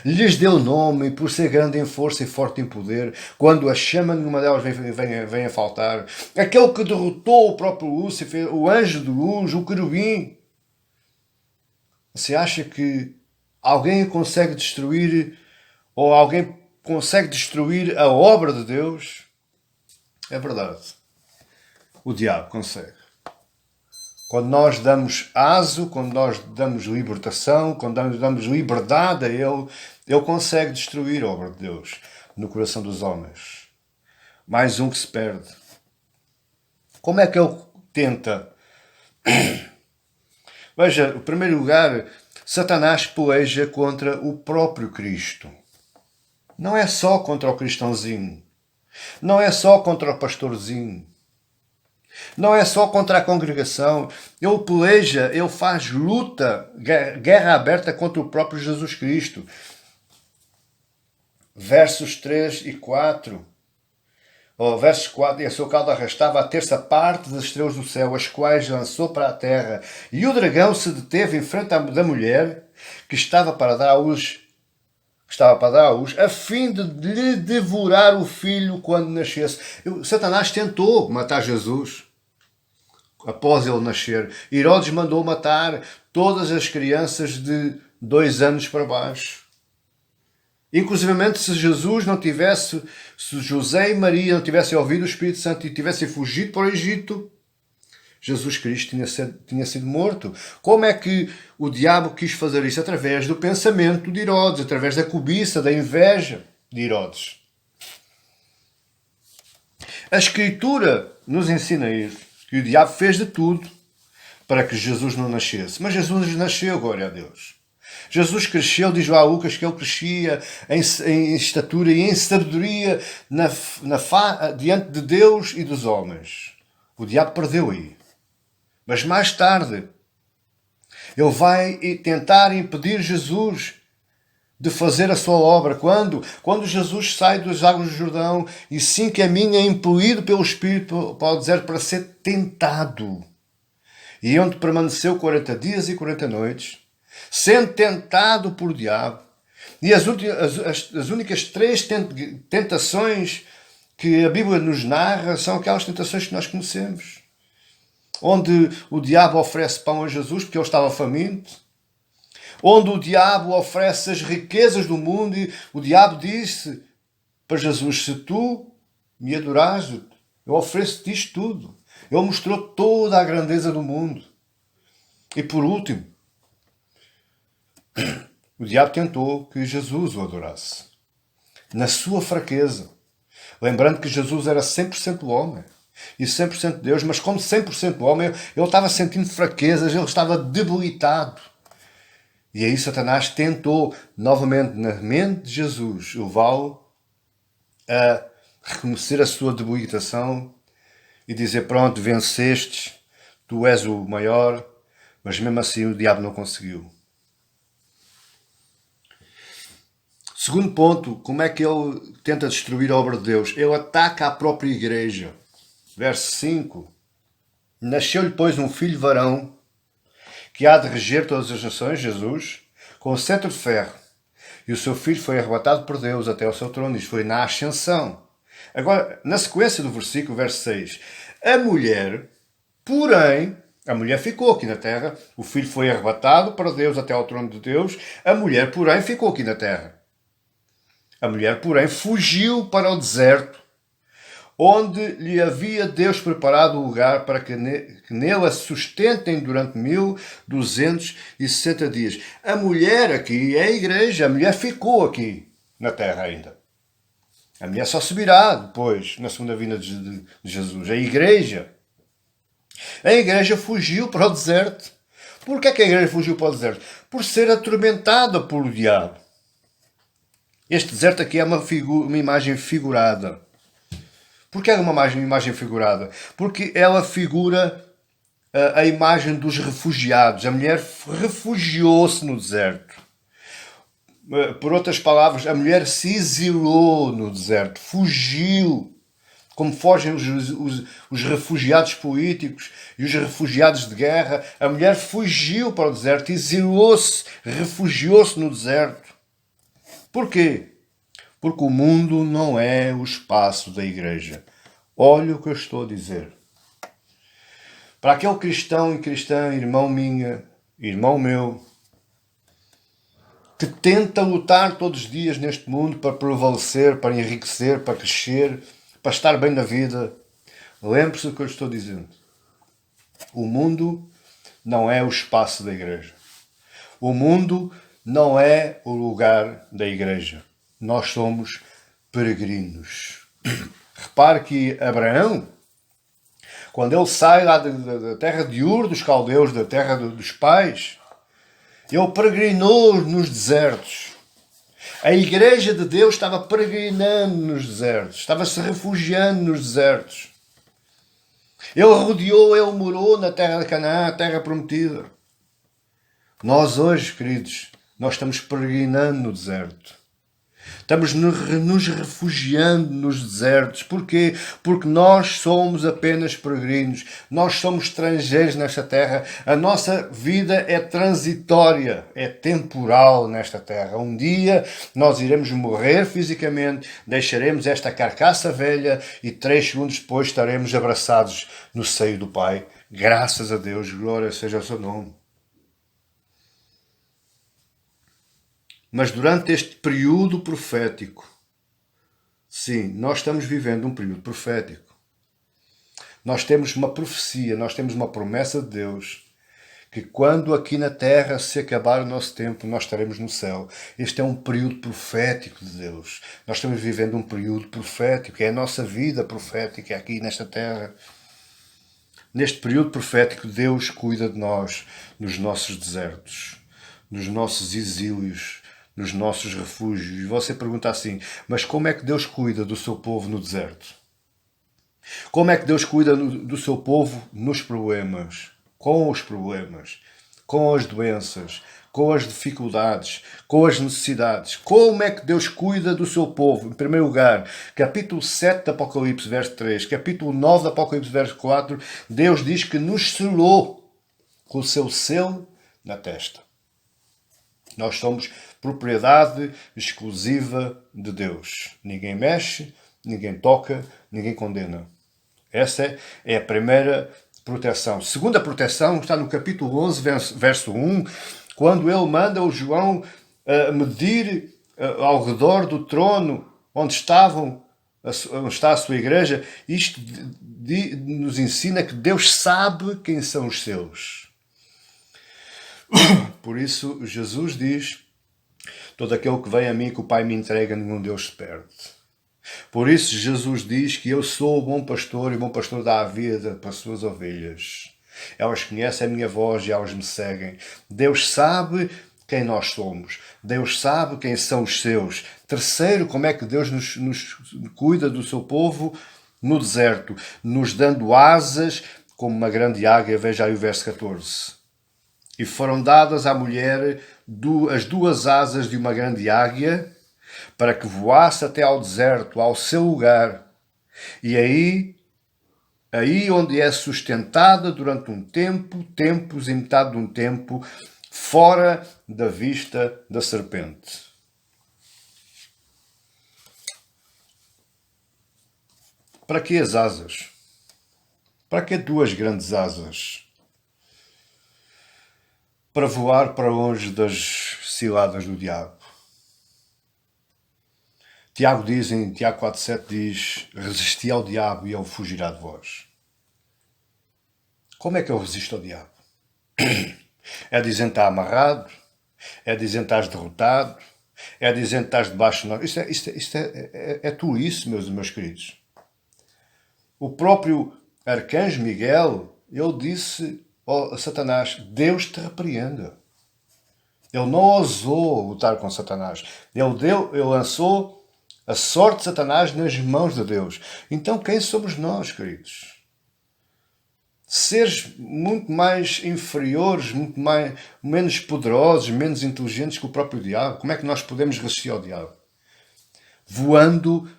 lhes deu nome por ser grande em força e forte em poder, quando a chama nenhuma delas vem a faltar. Aquele que derrotou o próprio Lúcifer, o anjo de luz, o querubim. Você acha que alguém consegue destruir, ou alguém consegue destruir a obra de Deus? É verdade. O diabo consegue. Quando nós damos aso, quando nós damos libertação, quando nós damos liberdade a Ele, Ele consegue destruir a obra de Deus no coração dos homens. Mais um que se perde. Como é que Ele tenta? Veja, em primeiro lugar, Satanás peleja contra o próprio Cristo. Não é só contra o cristãozinho. Não é só contra o pastorzinho. Não é só contra a congregação. Ele peleja, ele faz luta, guerra aberta contra o próprio Jesus Cristo. Versos 3 e 4. Versos 4. E a sua cauda arrastava a terça parte das estrelas do céu, as quais lançou para a terra. E o dragão se deteve em frente da mulher que estava para dar à luz, a fim de lhe devorar o filho quando nascesse. Satanás tentou matar Jesus após ele nascer. Herodes mandou matar todas as crianças de 2 anos para baixo. Inclusivamente, se José e Maria não tivessem ouvido o Espírito Santo e tivessem fugido para o Egito, Jesus Cristo tinha sido morto. Como é que o diabo quis fazer isso? Através do pensamento de Herodes, através da cobiça, da inveja de Herodes. A Escritura nos ensina isso, que o diabo fez de tudo para que Jesus não nascesse. Mas Jesus nasceu, glória a Deus. Jesus cresceu, diz lá Lucas, que ele crescia em estatura e em sabedoria diante de Deus e dos homens. O diabo perdeu aí. Mas mais tarde, ele vai tentar impedir Jesus de fazer a sua obra. Quando Jesus sai das águas do Jordão e se encaminha impelido pelo Espírito para o deserto para ser tentado. E onde permaneceu 40 dias e 40 noites, sendo tentado por o diabo. E as únicas 3 tentações que a Bíblia nos narra são aquelas tentações que nós conhecemos. Onde o diabo oferece pão a Jesus porque ele estava faminto. Onde o diabo oferece as riquezas do mundo e o diabo disse para Jesus: se tu me adorares, eu ofereço-te isto tudo. Ele mostrou toda a grandeza do mundo. E por último, o diabo tentou que Jesus o adorasse. Na sua fraqueza. Lembrando que Jesus era 100% homem e 100% Deus, mas como 100% homem, ele estava sentindo fraquezas, ele estava debilitado. E aí Satanás tentou, novamente, na mente de Jesus, levá-lo a reconhecer a sua debilitação e dizer: pronto, vencestes, tu és o maior, mas mesmo assim o diabo não conseguiu. Segundo ponto, como é que ele tenta destruir a obra de Deus? Ele ataca a própria igreja. Verso 5. Nasceu-lhe, pois, um filho varão, que há de reger todas as nações, Jesus, com o cetro de ferro. E o seu filho foi arrebatado por Deus até ao seu trono. Isto foi na ascensão. Agora, na sequência do versículo, verso 6. A mulher, porém, a mulher ficou aqui na terra. O filho foi arrebatado para Deus até ao trono de Deus. A mulher, porém, ficou aqui na terra. A mulher, porém, fugiu para o deserto, onde lhe havia Deus preparado o lugar para que nele a sustentem durante 1260 dias. A mulher aqui é a igreja. A mulher ficou aqui na terra ainda. A mulher só subirá depois, na segunda vinda de Jesus. A igreja fugiu para o deserto. Por que é que a igreja fugiu para o deserto? Por ser atormentada pelo diabo. Este deserto aqui é uma imagem figurada. Porquê é uma imagem figurada? Porque ela figura a imagem dos refugiados. A mulher refugiou-se no deserto. Por outras palavras, a mulher se exilou no deserto. Fugiu. Como fogem os refugiados políticos e os refugiados de guerra. A mulher fugiu para o deserto, exilou-se, refugiou-se no deserto. Porquê? Porque o mundo não é o espaço da igreja. Olha o que eu estou a dizer. Para aquele cristão e cristã, irmão minha, irmão meu, que tenta lutar todos os dias neste mundo para prevalecer, para enriquecer, para crescer, para estar bem na vida, lembre-se do que eu estou dizendo. O mundo não é o espaço da igreja. O mundo não é o lugar da igreja. Nós somos peregrinos. Repare que Abraão, quando ele sai lá da terra de Ur, dos caldeus, da terra dos pais, ele peregrinou nos desertos. A igreja de Deus estava peregrinando nos desertos, estava se refugiando nos desertos. Ele rodeou, ele morou na terra de Canaã, a terra prometida. Nós hoje, queridos, nós estamos peregrinando no deserto. Estamos nos refugiando nos desertos. Porquê? Porque nós somos apenas peregrinos. Nós somos estrangeiros nesta terra. A nossa vida é transitória, é temporal nesta terra. Um dia nós iremos morrer fisicamente, deixaremos esta carcaça velha e 3 segundos depois estaremos abraçados no seio do Pai. Graças a Deus, glória seja o seu nome. Mas durante este período profético, sim, nós estamos vivendo um período profético. Nós temos uma profecia, nós temos uma promessa de Deus, que quando aqui na terra se acabar o nosso tempo, nós estaremos no céu. Este é um período profético de Deus. Nós estamos vivendo um período profético, é a nossa vida profética aqui nesta terra. Neste período profético, Deus cuida de nós nos nossos desertos, nos nossos exílios, nos nossos refúgios. E você pergunta assim, mas como é que Deus cuida do seu povo no deserto? Como é que Deus cuida do seu povo nos problemas? Com os problemas, com as doenças, com as dificuldades, com as necessidades. Como é que Deus cuida do seu povo? Em primeiro lugar, capítulo 7 de Apocalipse, verso 3, capítulo 9 de Apocalipse, verso 4, Deus diz que nos selou com o seu selo na testa. Nós somos propriedade exclusiva de Deus. Ninguém mexe, ninguém toca, ninguém condena. Essa é a primeira proteção. Segunda proteção está no capítulo 11, verso 1, quando ele manda o João medir ao redor do trono onde está a sua igreja. Isto nos ensina que Deus sabe quem são os seus. Por isso, Jesus diz, todo aquele que vem a mim que o Pai me entrega, nenhum Deus se perde. Por isso Jesus diz que eu sou o bom pastor e o bom pastor dá a vida para as suas ovelhas. Elas conhecem a minha voz e elas me seguem. Deus sabe quem nós somos. Deus sabe quem são os seus. Terceiro, como é que Deus nos cuida do seu povo no deserto? Nos dando asas como uma grande águia. Veja aí o verso 14. E foram dadas à mulher as duas asas de uma grande águia, para que voasse até ao deserto, ao seu lugar, e aí onde é sustentada durante um tempo, tempos e metade de um tempo, fora da vista da serpente. Para que as asas? Para que duas grandes asas? Para voar para longe das ciladas do diabo. Tiago diz, em Tiago 4,7 diz, resisti ao diabo e ele fugirá de vós. Como é que eu resisto ao diabo? É dizendo que está amarrado? É dizendo que estás derrotado? É dizendo que estás debaixo de nós? Isto é tolice, meus queridos. O próprio arcanjo Miguel, ele disse a Satanás, Deus te repreenda. Ele não ousou lutar com Satanás. Ele lançou a sorte de Satanás nas mãos de Deus. Então quem somos nós, queridos? Seres muito mais inferiores, menos poderosos, menos inteligentes que o próprio diabo. Como é que nós podemos resistir ao diabo? Voando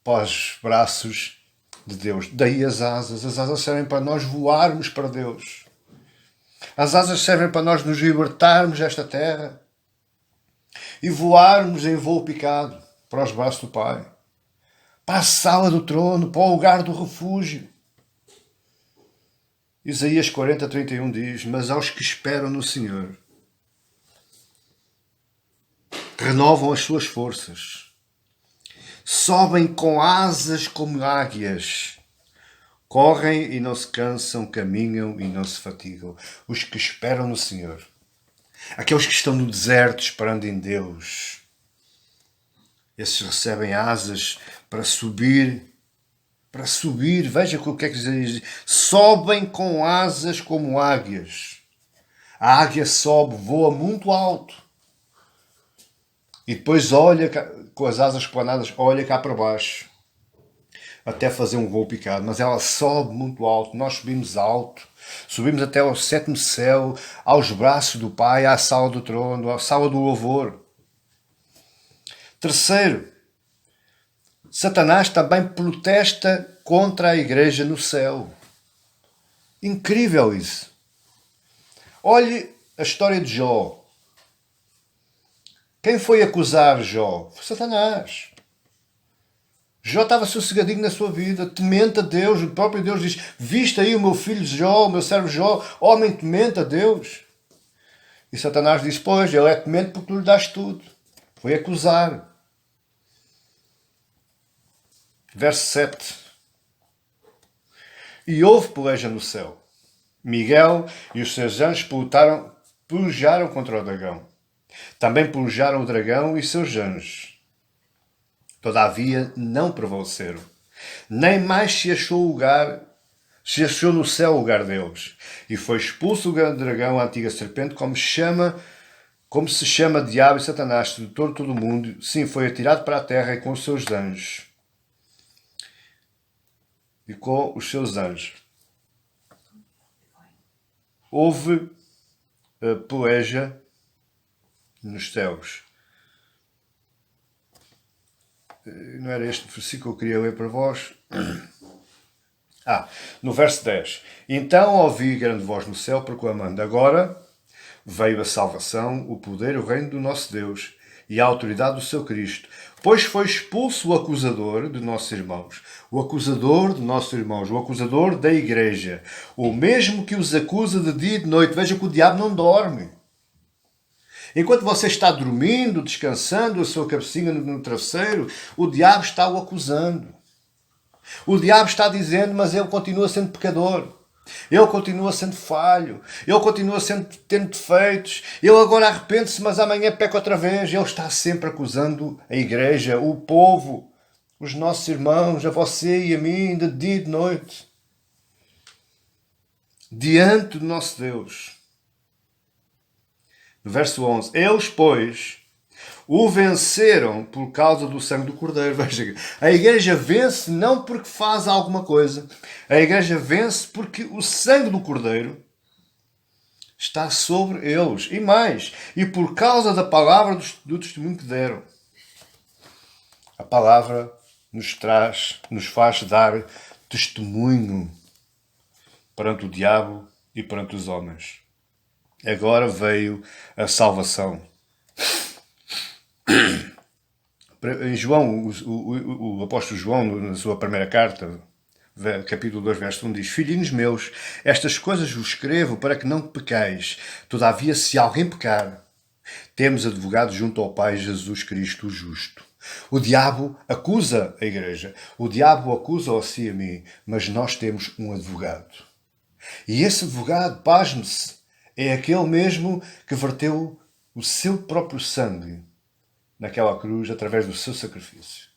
para os braços de Deus. Daí as asas. As asas servem para nós voarmos para Deus. As asas servem para nós nos libertarmos desta terra e voarmos em voo picado para os braços do Pai, para a sala do trono, para o lugar do refúgio. Isaías 40, 31 diz, mas aos que esperam no Senhor, renovam as suas forças, sobem com asas como águias, correm e não se cansam, caminham e não se fatigam. Os que esperam no Senhor, aqueles que estão no deserto esperando em Deus, esses recebem asas para subir. Veja o que é que diz. Sobem com asas como águias. A águia sobe, voa muito alto. E depois olha, com as asas planadas, olha cá para baixo. Até fazer um voo picado. Mas ela sobe muito alto. Nós subimos alto. Subimos até ao sétimo céu, aos braços do Pai, à sala do trono, à sala do louvor. Terceiro, Satanás também protesta contra a igreja no céu. Incrível isso. Olhe a história de Jó. Quem foi acusar Jó? Foi Satanás. Jó estava sossegadinho na sua vida, temente a Deus. O próprio Deus diz, viste aí o meu filho Jó, o meu servo Jó, homem temente a Deus. E Satanás disse, pois, ele é temente porque tu lhe dás tudo. Foi acusar. Verso 7. E houve peleja no céu. Miguel e os seus anjos pelejaram contra o dragão. Também pelejaram o dragão e seus anjos. Todavia não prevaleceram. Nem mais se achou no céu o lugar deles. E foi expulso o grande dragão, a antiga serpente, como se chama Diabo e Satanás, sedutor de todo o mundo. Sim, foi atirado para a terra e com os seus anjos. Houve peleja nos céus. Não era este versículo que eu queria ler para vós? No verso 10. Então ouvi grande voz no céu proclamando: agora veio a salvação, o poder, o reino do nosso Deus e a autoridade do seu Cristo. Pois foi expulso o acusador de nossos irmãos. O acusador de nossos irmãos. O acusador da igreja. O mesmo que os acusa de dia e de noite. Veja que o diabo não dorme. Enquanto você está dormindo, descansando a sua cabecinha no travesseiro, o diabo está o acusando. O diabo está dizendo, mas ele continua sendo pecador. Ele continua sendo falho. Ele continua tendo defeitos. Ele agora arrepende-se, mas amanhã peca outra vez. Ele está sempre acusando a igreja, o povo, os nossos irmãos, a você e a mim, de dia e de noite. Diante do nosso Deus. No verso 11. Eles, pois, o venceram por causa do sangue do Cordeiro. Veja, a igreja vence não porque faz alguma coisa. A igreja vence porque o sangue do Cordeiro está sobre eles. E mais, e por causa da palavra do testemunho que deram. A palavra nos faz dar testemunho perante o diabo e perante os homens. Agora veio a salvação. Em João, o apóstolo João, na sua primeira carta, capítulo 2, verso 1, diz: Filhinhos meus, estas coisas vos escrevo para que não pequeis. Todavia, se alguém pecar, temos advogado junto ao Pai, Jesus Cristo, o justo. O diabo acusa a igreja. O diabo acusa a si e a mim. Mas nós temos um advogado. E esse advogado, pasme-se, é aquele mesmo que verteu o seu próprio sangue naquela cruz através do seu sacrifício.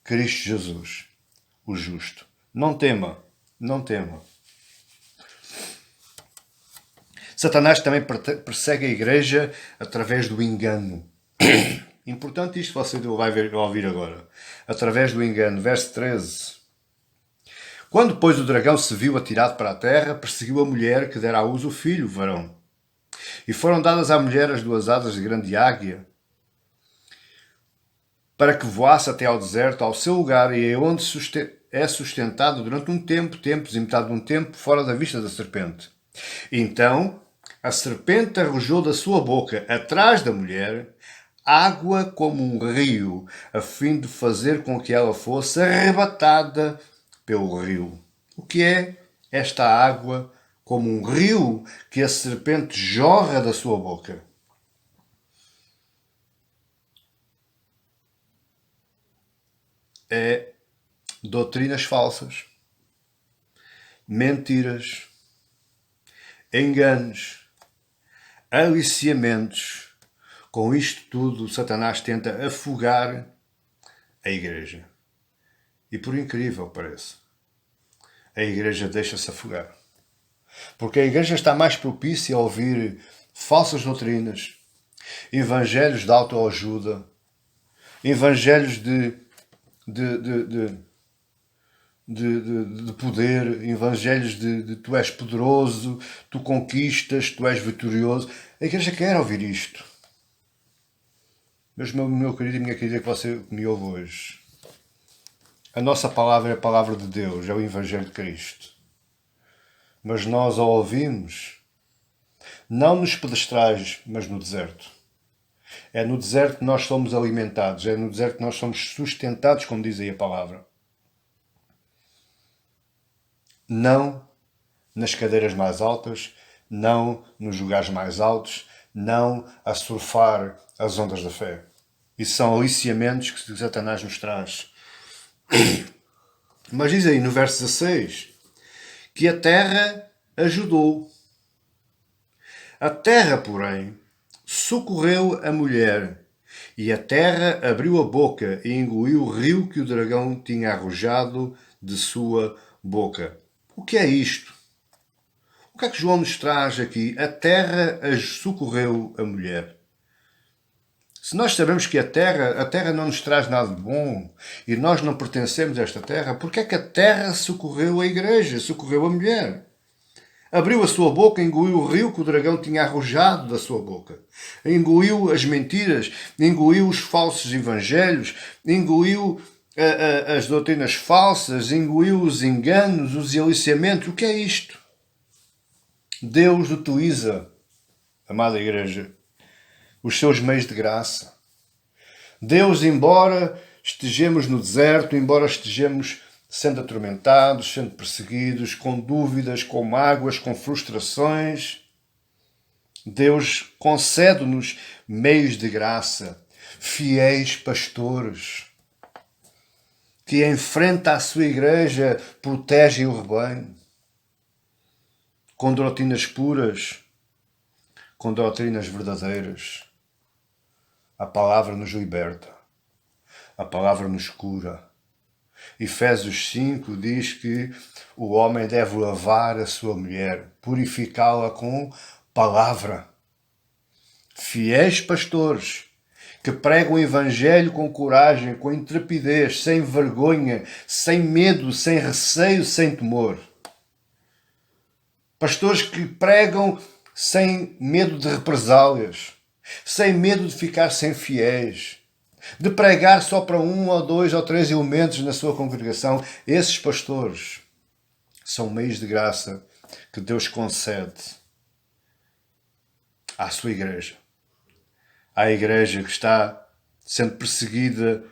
Cristo Jesus, o justo. Não tema, não tema. Satanás também persegue a igreja através do engano. Importante isto, você vai ouvir agora. Através do engano. Verso 13. Quando, pois, o dragão se viu atirado para a terra, perseguiu a mulher que dera à luz o filho, o varão. E foram dadas à mulher as 2 asas de grande águia, para que voasse até ao deserto, ao seu lugar, e é onde é sustentado durante um tempo, tempos e metade de um tempo, fora da vista da serpente. Então, a serpente arrojou da sua boca, atrás da mulher, água como um rio, a fim de fazer com que ela fosse arrebatada pelo rio. O que é esta água como um rio que a serpente jorra da sua boca? É doutrinas falsas, mentiras, enganos, aliciamentos. Com isto tudo, Satanás tenta afogar a igreja. E por incrível que pareça, a igreja deixa-se afogar. Porque a igreja está mais propícia a ouvir falsas doutrinas, evangelhos de autoajuda, evangelhos de poder, evangelhos de tu és poderoso, tu conquistas, tu és vitorioso. A igreja quer ouvir isto. Mas meu querido e minha querida que você me ouve hoje, a nossa palavra é a palavra de Deus, é o Evangelho de Cristo. Mas nós a ouvimos, não nos pedestrais, mas no deserto. É no deserto que nós somos alimentados, é no deserto que nós somos sustentados, como diz aí a palavra. Não nas cadeiras mais altas, não nos lugares mais altos, não a surfar as ondas da fé. Isso são aliciamentos que Satanás nos traz. Mas diz aí no verso 16 que a terra ajudou. A terra, porém, socorreu a mulher, e a terra abriu a boca e engoliu o rio que o dragão tinha arrojado de sua boca. O que é isto? O que é que João nos traz aqui? A terra socorreu a mulher. Se nós sabemos que a terra não nos traz nada de bom e nós não pertencemos a esta terra, porque é que a terra socorreu a igreja, socorreu a mulher? Abriu a sua boca, engoliu o rio que o dragão tinha arrojado da sua boca. Engoliu as mentiras, engoliu os falsos evangelhos, engoliu as doutrinas falsas, engoliu os enganos, os aliciamentos. O que é isto? Deus utiliza, amada igreja, os seus meios de graça. Deus, embora estejamos no deserto, embora estejamos sendo atormentados, sendo perseguidos, com dúvidas, com mágoas, com frustrações, Deus concede-nos meios de graça, fiéis pastores, que enfrenta a sua igreja, protegem o rebanho, com doutrinas puras, com doutrinas verdadeiras. A palavra nos liberta, a palavra nos cura. Efésios 5 diz que o homem deve lavar a sua mulher, purificá-la com palavra. Fiéis pastores que pregam o evangelho com coragem, com intrepidez, sem vergonha, sem medo, sem receio, sem temor. Pastores que pregam sem medo de represálias, sem medo de ficar sem fiéis, de pregar só para 1 ou 2 ou 3 elementos na sua congregação. Esses pastores são meios de graça que Deus concede à sua igreja. À igreja que está sendo perseguida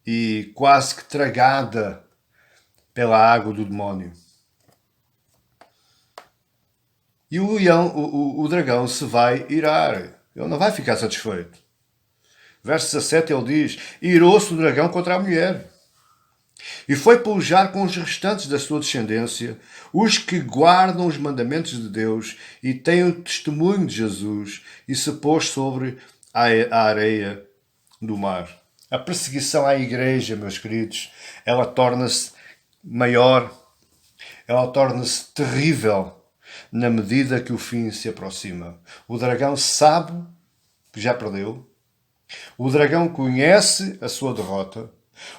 e quase que tragada pela água do demónio. E o dragão se vai irar. Ele não vai ficar satisfeito. Verso 17 ele diz: irou-se o dragão contra a mulher e foi pelejar com os restantes da sua descendência, os que guardam os mandamentos de Deus e têm o testemunho de Jesus, e se pôs sobre a areia do mar. A perseguição à igreja, meus queridos, ela torna-se maior, ela torna-se terrível na medida que o fim se aproxima. O dragão sabe que já perdeu. O dragão conhece a sua derrota.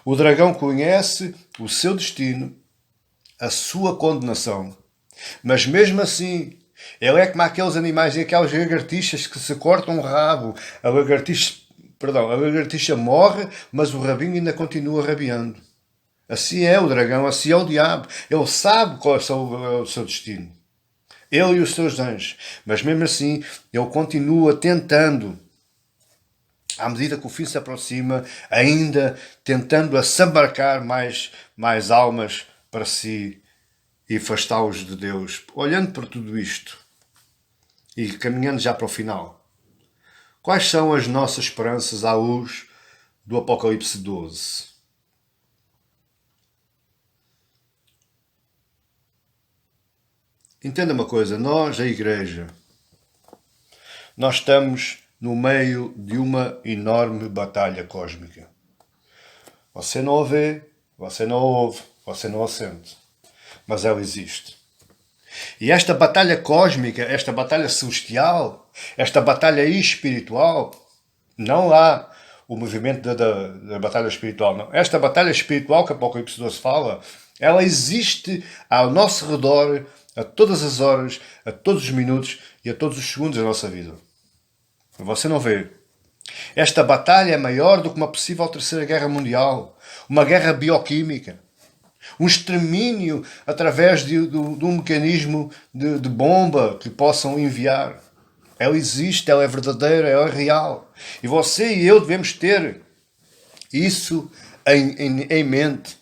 O dragão conhece o seu destino, a sua condenação. Mas mesmo assim, ele é como aqueles animais e aquelas lagartixas que se cortam o rabo. A lagartixa morre, mas o rabinho ainda continua rabiando. Assim é o dragão, assim é o diabo. Ele sabe qual é o seu destino. Ele e os seus anjos. Mas mesmo assim, ele continua tentando, à medida que o fim se aproxima, ainda tentando assambarcar mais almas para si e afastá-los de Deus. Olhando para tudo isto e caminhando já para o final, quais são as nossas esperanças à luz do Apocalipse 12? Entenda uma coisa, nós, a igreja, nós estamos no meio de uma enorme batalha cósmica. Você não a vê, você não a ouve, você não a sente, mas ela existe. E esta batalha cósmica, esta batalha celestial, esta batalha espiritual, não há o movimento da batalha espiritual, não. Esta batalha espiritual que Apocalipse 12 fala, ela existe ao nosso redor a todas as horas, a todos os minutos e a todos os segundos da nossa vida. Você não vê. Esta batalha é maior do que uma possível terceira guerra mundial, uma guerra bioquímica, um extermínio através de um mecanismo de bomba que possam enviar. Ela existe, ela é verdadeira, ela é real. E você e eu devemos ter isso em mente.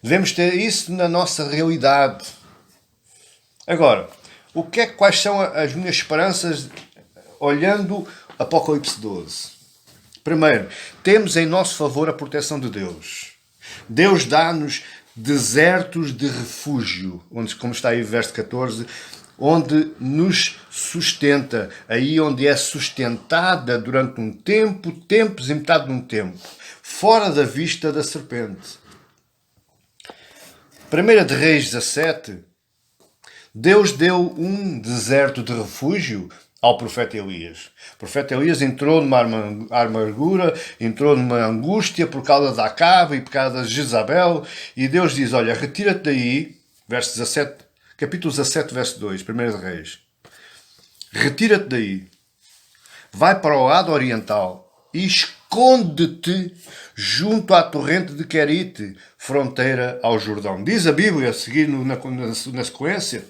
Devemos ter isso na nossa realidade. Agora, quais são as minhas esperanças olhando Apocalipse 12? Primeiro, temos em nosso favor a proteção de Deus. Deus dá-nos desertos de refúgio, onde, como está aí o verso 14, onde nos sustenta, aí onde é sustentada durante um tempo, tempos e metade de um tempo, fora da vista da serpente. 1 de Reis 17, Deus deu um deserto de refúgio ao profeta Elias. O profeta Elias entrou numa amargura, entrou numa angústia por causa de Acabe e por causa de Jezabel, e Deus diz, olha, retira-te daí, verso 17, capítulo 17, verso 2, 1 de Reis. Retira-te daí, vai para o lado oriental e esconde-te junto à torrente de Querite, fronteira ao Jordão. Diz a Bíblia, a seguir na sequência,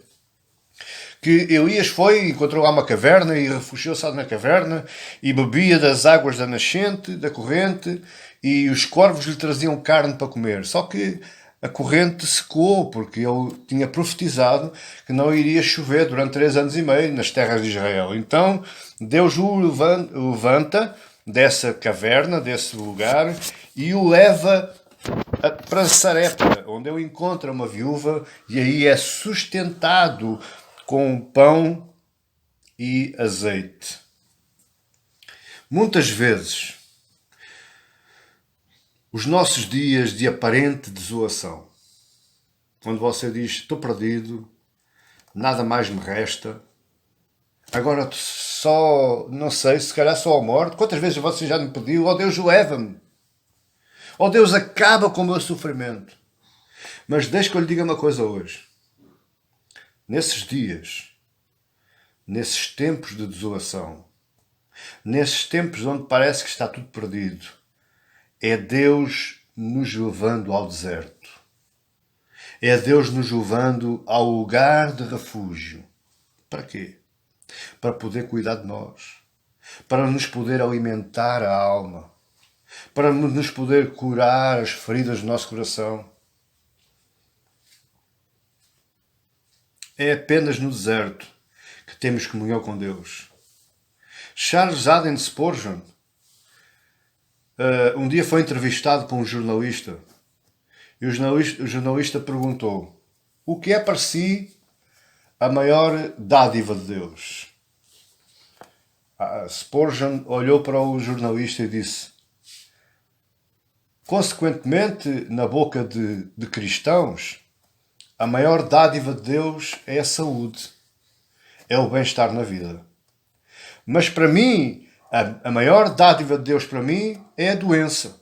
que Elias foi, encontrou lá uma caverna e refugiou-se na caverna e bebia das águas da nascente, da corrente, e os corvos lhe traziam carne para comer. Só que a corrente secou, porque ele tinha profetizado que não iria chover durante 3 anos e meio nas terras de Israel. Então Deus o levanta dessa caverna, desse lugar, e o leva para Sarepta, onde ele encontra uma viúva, e aí é sustentado com pão e azeite. Muitas vezes, os nossos dias de aparente desolação, quando você diz, estou perdido, nada mais me resta, agora só, não sei, se calhar só a morte, quantas vezes você já me pediu, oh Deus, leva-me, oh Deus, acaba com o meu sofrimento. Mas deixe que eu lhe diga uma coisa hoje. Nesses dias, nesses tempos de desolação, nesses tempos onde parece que está tudo perdido, é Deus nos levando ao deserto. É Deus nos levando ao lugar de refúgio. Para quê? Para poder cuidar de nós. Para nos poder alimentar a alma. Para nos poder curar as feridas do nosso coração. É apenas no deserto que temos comunhão com Deus. Charles Haddon Spurgeon um dia foi entrevistado por um jornalista e o jornalista perguntou: o que é para si a maior dádiva de Deus? Spurgeon olhou para o jornalista e disse: consequentemente, na boca de cristãos, a maior dádiva de Deus é a saúde, é o bem-estar na vida. Mas para mim, a maior dádiva de Deus para mim é a doença.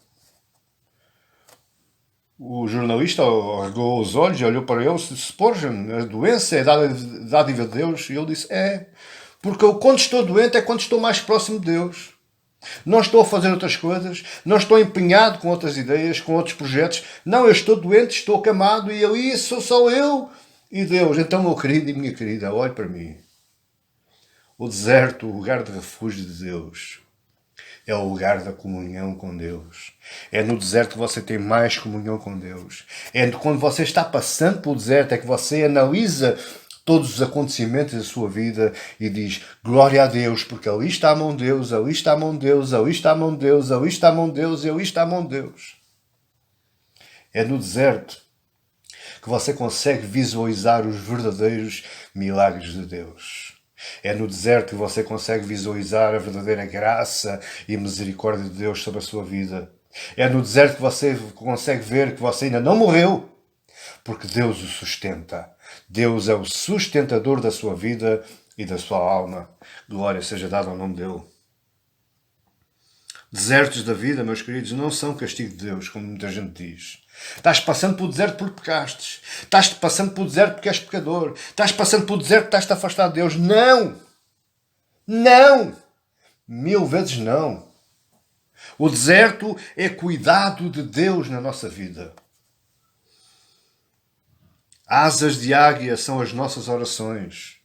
O jornalista arregou os olhos e olhou para ele e disse: Spurgeon, a doença é a dádiva de Deus? E ele disse: é, porque eu quando estou doente é quando estou mais próximo de Deus. Não estou a fazer outras coisas, não estou empenhado com outras ideias, com outros projetos. Não, eu estou doente, estou acamado e ali sou só eu e Deus. Então, meu querido e minha querida, olhe para mim. O deserto, o lugar de refúgio de Deus, é o lugar da comunhão com Deus. É no deserto que você tem mais comunhão com Deus. É quando você está passando pelo deserto, é que você analisa todos os acontecimentos da sua vida e diz: glória a Deus, porque ali está a mão de Deus, ali está a mão de Deus, ali está a mão de Deus, ali está a mão de Deus e ali está a mão de Deus. É no deserto que você consegue visualizar os verdadeiros milagres de Deus. É no deserto que você consegue visualizar a verdadeira graça e misericórdia de Deus sobre a sua vida. É no deserto que você consegue ver que você ainda não morreu, porque Deus o sustenta. Deus é o sustentador da sua vida e da sua alma. Glória seja dada ao nome dele. Desertos da vida, meus queridos, não são castigo de Deus, como muita gente diz. Estás passando pelo deserto porque pecastes. Estás passando pelo deserto porque és pecador. Estás passando pelo deserto porque estás-te afastado de Deus. Não! Não! 1000 vezes não. O deserto é cuidado de Deus na nossa vida. Asas de águia são as nossas orações.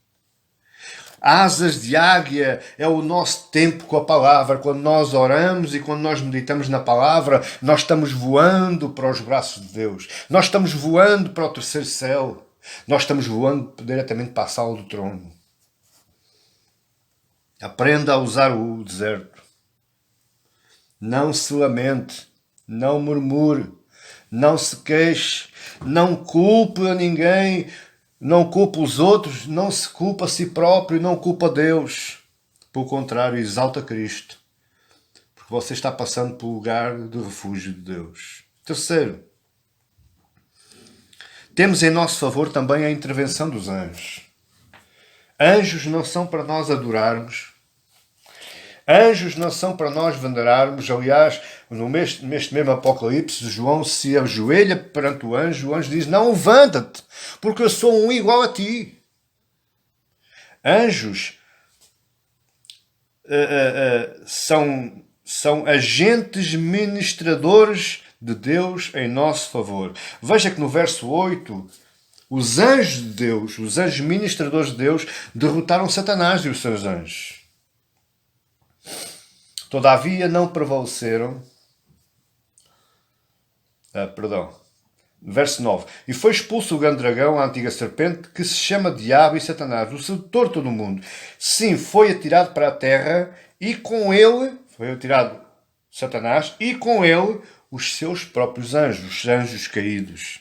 Asas de águia é o nosso tempo com a palavra. Quando nós oramos e quando nós meditamos na palavra, nós estamos voando para os braços de Deus. Nós estamos voando para o terceiro céu. Nós estamos voando diretamente para a sala do trono. Aprenda a usar o deserto. Não se lamente. Não murmure. não se queixe, não culpe a ninguém, não culpe os outros, não se culpa a si próprio, não culpa Deus. Pelo contrário, exalta Cristo, porque você está passando pelo lugar de refúgio de Deus. Terceiro, temos em nosso favor também a intervenção dos anjos. Anjos não são para nós adorarmos. Anjos não são para nós venerarmos. Aliás, neste mesmo Apocalipse, João se ajoelha perante o anjo diz, não, levanta-te, porque eu sou um igual a ti. Anjos são agentes ministradores de Deus em nosso favor. Veja que no verso 8, os anjos de Deus, os anjos ministradores de Deus, derrotaram Satanás e os seus anjos. Todavia não prevaleceram. Verso 9. E foi expulso o grande dragão, a antiga serpente, que se chama Diabo e Satanás, o sedutor de todo o mundo. Sim, foi atirado para a terra e com ele, foi atirado Satanás e com ele os seus próprios anjos, os anjos caídos.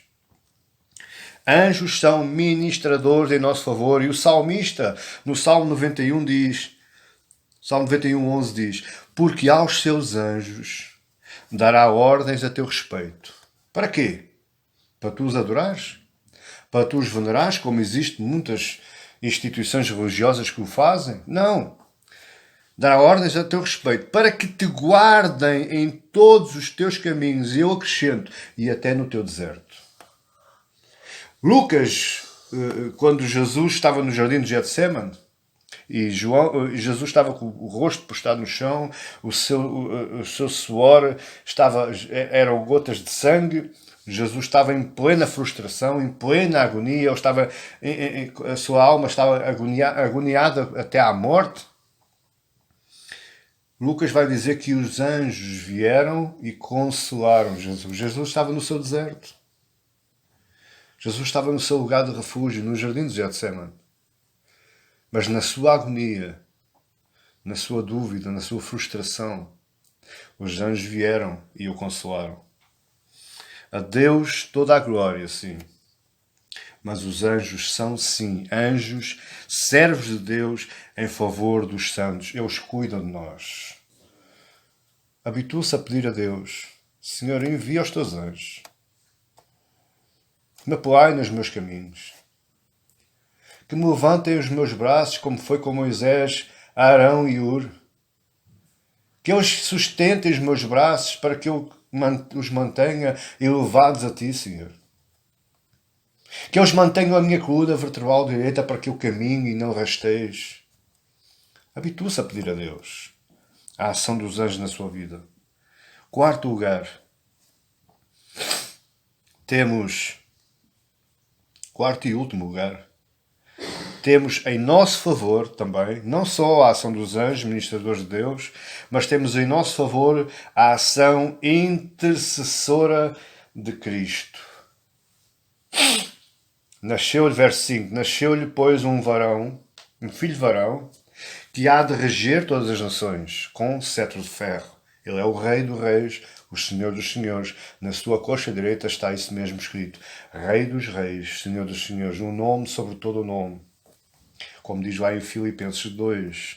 Anjos são ministradores em nosso favor. E o salmista, no Salmo 91, diz, Salmo 91, 11 diz, porque aos seus anjos dará ordens a teu respeito. Para quê? Para tu os adorares? Para tu os venerares, como existem muitas instituições religiosas que o fazem? Não. Dará ordens a teu respeito, para que te guardem em todos os teus caminhos, e eu acrescento, e até no teu deserto. Lucas, quando Jesus estava no jardim de Getsemane, e Jesus estava com o rosto postado no chão, o seu suor eram gotas de sangue, Jesus estava em plena frustração, em plena agonia, a sua alma estava agoniada até à morte. Lucas vai dizer que os anjos vieram e consolaram Jesus. Jesus estava no seu deserto. Jesus estava no seu lugar de refúgio, no jardim de Getsemane. Mas na sua agonia, na sua dúvida, na sua frustração, os anjos vieram e o consolaram. A Deus toda a glória, sim. Mas os anjos são, sim, anjos, servos de Deus em favor dos santos. Eles cuidam de nós. Habitua-se a pedir a Deus, Senhor, envia os teus anjos. Que me apoiem nos meus caminhos. Que me levantem os meus braços, como foi com Moisés, Arão e Ur. Que eles sustentem os meus braços para que eu os mantenha elevados a ti, Senhor. Que eles mantenham a minha coluna vertebral direita para que eu caminhe e não rasteje. Habitua-se a pedir a Deus a ação dos anjos na sua vida. Quarto lugar. Quarto e último lugar. Temos em nosso favor também, não só a ação dos anjos, ministradores de Deus, mas temos em nosso favor a ação intercessora de Cristo. Nasceu-lhe, verso 5, nasceu-lhe, pois, um filho varão, que há de reger todas as nações, com cetro de ferro. Ele é o Rei dos Reis, o Senhor dos Senhores. Na sua coxa direita está isso mesmo escrito. Rei dos Reis, Senhor dos Senhores, um nome sobre todo o nome. Como diz lá em Filipenses 2,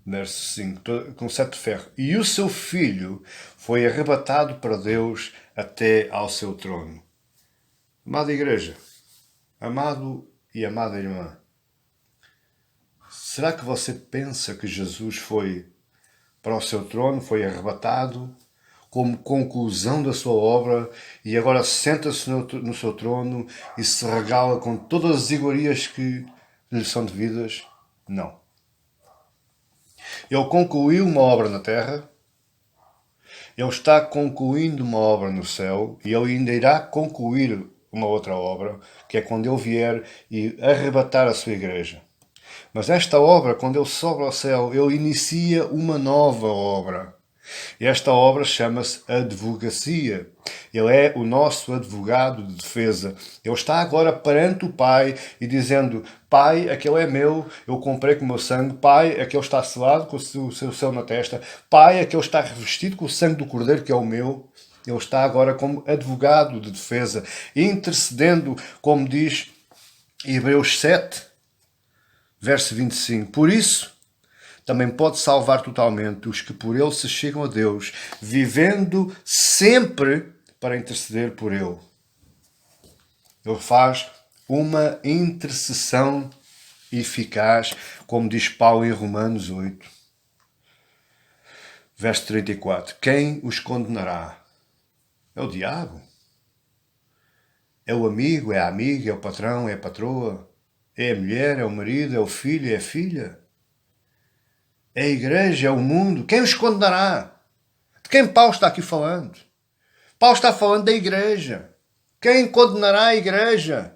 verso 5, com cetro de ferro. E o seu filho foi arrebatado para Deus até ao seu trono. Amada igreja, amado e amada irmã, será que você pensa que Jesus foi para o seu trono, foi arrebatado como conclusão da sua obra e agora senta-se no seu trono e se regala com todas as iguarias que lhe são devidas? Não. Ele concluiu uma obra na terra, ele está concluindo uma obra no céu e ele ainda irá concluir uma outra obra, que é quando ele vier e arrebatar a sua igreja. Mas esta obra, quando ele sobe ao céu, ele inicia uma nova obra. E esta obra chama-se advocacia. Ele é o nosso advogado de defesa. Ele está agora perante o Pai e dizendo: Pai, aquele é meu, eu comprei com o meu sangue. Pai, aquele está selado com o seu selo na testa. Pai, aquele está revestido com o sangue do Cordeiro, que é o meu. Ele está agora como advogado de defesa, intercedendo, como diz Hebreus 7, verso 25. Por isso, também pode salvar totalmente os que por ele se chegam a Deus, vivendo sempre para interceder por ele. Ele faz uma intercessão eficaz, como diz Paulo em Romanos 8, verso 34. Quem os condenará? É o diabo. É o amigo, é a amiga, é o patrão, é a patroa, é a mulher, é o marido, é o filho, é a filha. É a igreja, é o mundo. Quem os condenará? De quem Paulo está aqui falando? Paulo está falando da igreja. Quem condenará a igreja?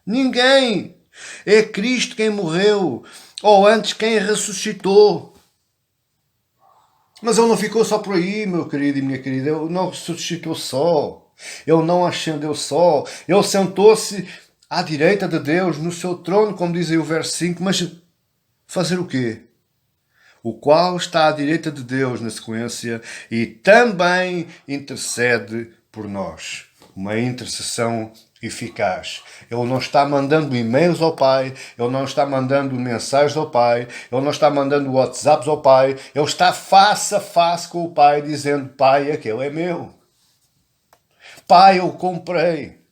Ninguém. É Cristo quem morreu, ou antes quem ressuscitou. Mas ele não ficou só por aí, meu querido e minha querida. Ele não ressuscitou só. Ele não ascendeu só. Ele sentou-se à direita de Deus, no seu trono, como diz aí o verso 5. Mas fazer o quê? O qual está à direita de Deus na sequência e também intercede por nós. Uma intercessão eficaz. Ele não está mandando e-mails ao Pai, ele não está mandando mensagens ao Pai, ele não está mandando WhatsApps ao Pai, ele está face a face com o Pai dizendo: Pai, aquele é meu. Pai, eu comprei.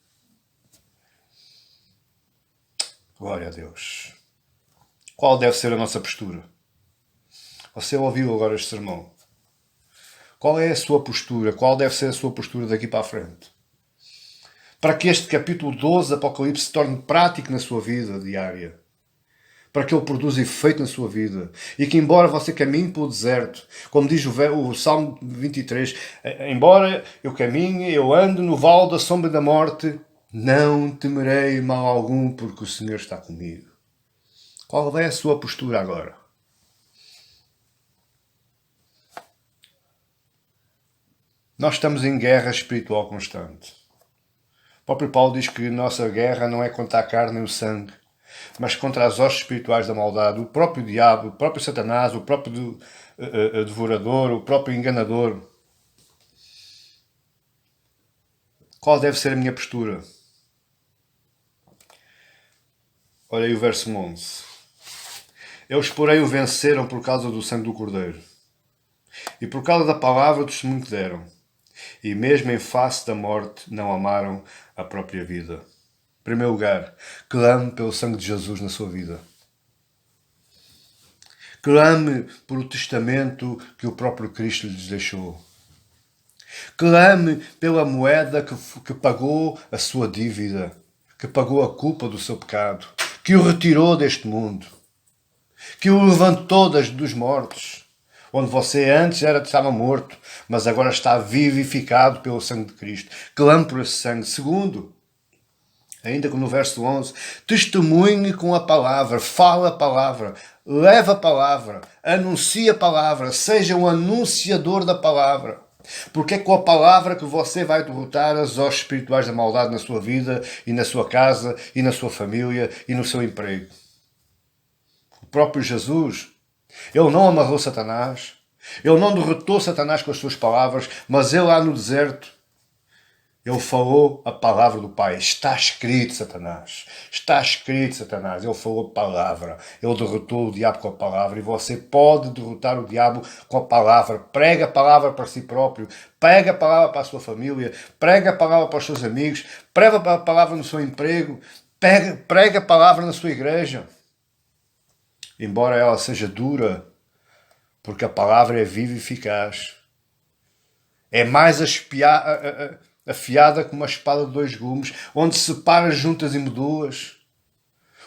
Glória a Deus. Qual deve ser a nossa postura? Você ouviu agora este sermão. Qual é a sua postura? Qual deve ser a sua postura daqui para a frente? Para que este capítulo 12 de Apocalipse se torne prático na sua vida diária. Para que ele produza efeito na sua vida. E que embora você caminhe pelo deserto, como diz o Salmo 23, embora eu caminhe, eu ando no vale da sombra da morte, não temerei mal algum, porque o Senhor está comigo. Qual é a sua postura agora? Nós estamos em guerra espiritual constante. O próprio Paulo diz que nossa guerra não é contra a carne e o sangue, mas contra as hostes espirituais da maldade, o próprio diabo, o próprio Satanás, o próprio devorador, o próprio enganador. Qual deve ser a minha postura? Olha aí o verso 11. Eles, porém, o venceram por causa do sangue do Cordeiro e por causa da palavra do testemunho que deram. E mesmo em face da morte não amaram a própria vida. Em primeiro lugar, clame pelo sangue de Jesus na sua vida. Clame por o testamento que o próprio Cristo lhes deixou. Clame pela moeda que pagou a sua dívida, que pagou a culpa do seu pecado, que o retirou deste mundo, que o levantou dos mortos. Onde você antes estava morto, mas agora está vivificado pelo sangue de Cristo. Clame por esse sangue. Segundo, ainda como no verso 11, testemunhe com a palavra, fala a palavra, leva a palavra, anuncia a palavra, seja um anunciador da palavra. Porque é com a palavra que você vai derrotar as hostes espirituais da maldade na sua vida e na sua casa e na sua família e no seu emprego. O próprio Jesus, ele não amarrou Satanás, ele não derrotou Satanás com as suas palavras, mas ele lá no deserto, ele falou a palavra do Pai. Está escrito, Satanás. Está escrito, Satanás. Ele falou a palavra. Ele derrotou o diabo com a palavra. E você pode derrotar o diabo com a palavra. Prega a palavra para si próprio. Prega a palavra para a sua família. Prega a palavra para os seus amigos. Prega a palavra no seu emprego. Prega a palavra na sua igreja. Embora ela seja dura, porque a palavra é viva e eficaz. É mais afiada como uma espada de dois gumes, onde separa juntas e meduas.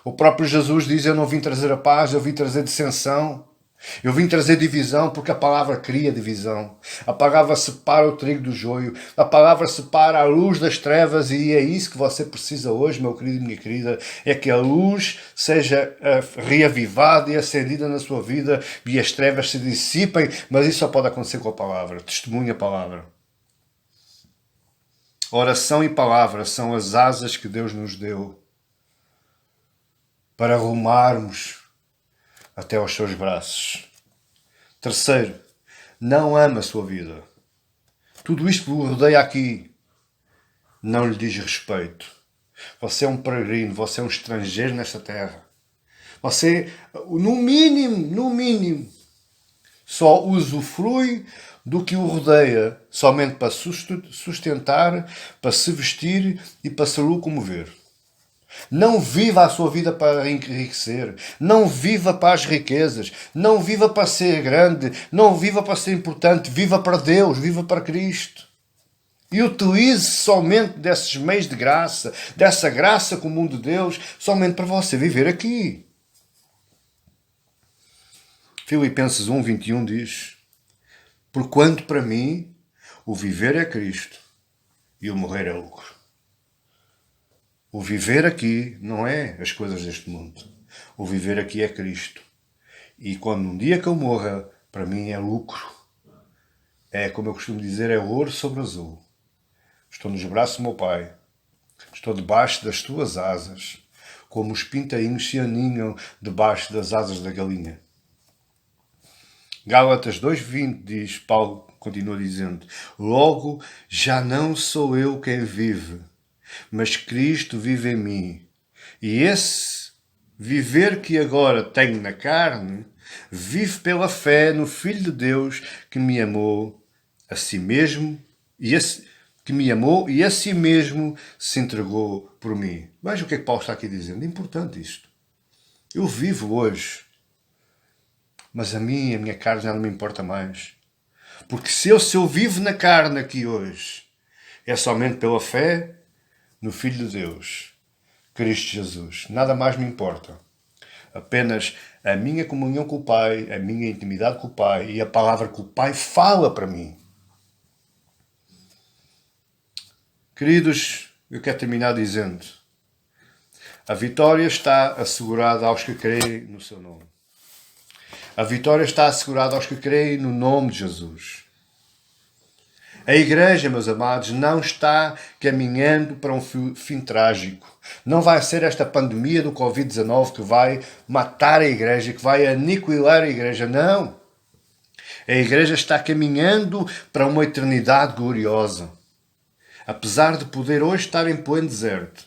O próprio Jesus diz: eu não vim trazer a paz, eu vim trazer dissensão. Eu vim trazer divisão, porque a palavra cria divisão. A palavra separa o trigo do joio. A palavra separa a luz das trevas, e é isso que você precisa hoje, meu querido e minha querida, é que a luz seja reavivada e acendida na sua vida e as trevas se dissipem, mas isso só pode acontecer com a palavra. Testemunha a palavra. Oração e palavra são as asas que Deus nos deu para rumarmos até aos seus braços. Terceiro, não ama a sua vida. Tudo isto que o rodeia aqui não lhe diz respeito. Você é um peregrino, você é um estrangeiro nesta terra. Você, no mínimo, só usufrui do que o rodeia, somente para sustentar, para se vestir e para se locomover. Não viva a sua vida para enriquecer. Não viva para as riquezas. Não viva para ser grande. Não viva para ser importante. Viva para Deus. Viva para Cristo. E utilize somente desses meios de graça, dessa graça comum de Deus, somente para você viver aqui. Filipenses 1:21 diz: porquanto para mim o viver é Cristo e o morrer é lucro. O viver aqui não é as coisas deste mundo. O viver aqui é Cristo. E quando um dia que eu morra, para mim é lucro. É, como eu costumo dizer, é ouro sobre azul. Estou nos braços do meu Pai. Estou debaixo das tuas asas, como os pintainhos se aninham debaixo das asas da galinha. Gálatas 2:20 diz, Paulo continua dizendo: logo já não sou eu quem vive, mas Cristo vive em mim. E esse viver que agora tenho na carne, vive pela fé no Filho de Deus que me amou a si mesmo que me amou e a si mesmo se entregou por mim. Veja o que é que Paulo está aqui dizendo. É importante isto. Eu vivo hoje, mas a minha carne já não me importa mais. Porque se eu vivo na carne aqui hoje, é somente pela fé no Filho de Deus, Cristo Jesus. Nada mais me importa. Apenas a minha comunhão com o Pai, a minha intimidade com o Pai e a palavra que o Pai fala para mim. Queridos, eu quero terminar dizendo: a vitória está assegurada aos que creem no seu nome. A vitória está assegurada aos que creem no nome de Jesus. A igreja, meus amados, não está caminhando para um fim trágico. Não vai ser esta pandemia do Covid-19 que vai matar a igreja, que vai aniquilar a igreja. Não. A igreja está caminhando para uma eternidade gloriosa. Apesar de poder hoje estar em pleno deserto,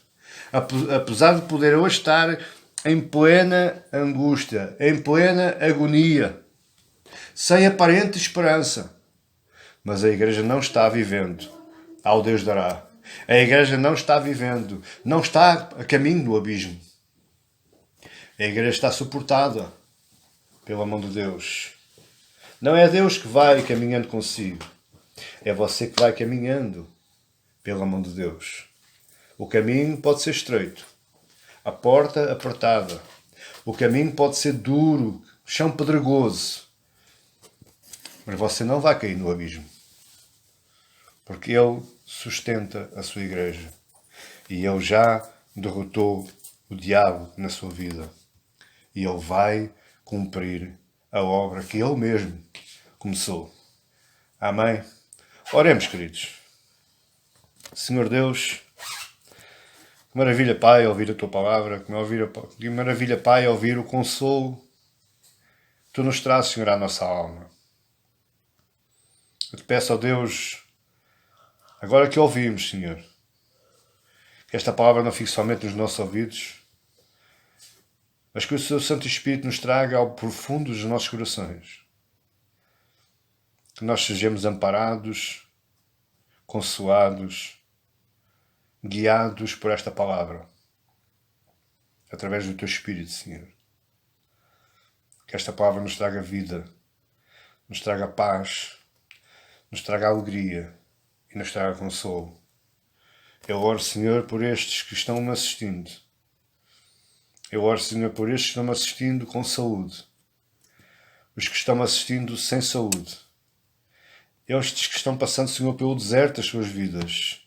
apesar de poder hoje estar em plena angústia, em plena agonia, sem aparente esperança, mas a igreja não está vivendo ao Deus dará. A igreja não está vivendo, não está a caminho do abismo. A igreja está suportada pela mão de Deus. Não é Deus que vai caminhando consigo, é você que vai caminhando pela mão de Deus. O caminho pode ser estreito, a porta apertada, o caminho pode ser duro, chão pedregoso, mas você não vai cair no abismo, porque Ele sustenta a sua igreja e Ele já derrotou o diabo na sua vida e Ele vai cumprir a obra que Ele mesmo começou. Amém? Oremos, queridos. Senhor Deus, que maravilha, Pai, ouvir a Tua palavra, que maravilha, Pai, ouvir o consolo que Tu nos trazes, Senhor, à nossa alma. Eu te peço, ó Deus, agora que ouvimos, Senhor, que esta palavra não fique somente nos nossos ouvidos, mas que o Seu Santo Espírito nos traga ao profundo dos nossos corações. Que nós sejamos amparados, consolados, guiados por esta palavra, através do Teu Espírito, Senhor. Que esta palavra nos traga vida, nos traga paz, nos traga alegria e nos traga consolo. Eu oro, Senhor, por estes que estão-me assistindo. Eu oro, Senhor, por estes que estão-me assistindo com saúde. Os que estão-me assistindo sem saúde. Estes que estão passando, Senhor, pelo deserto das suas vidas.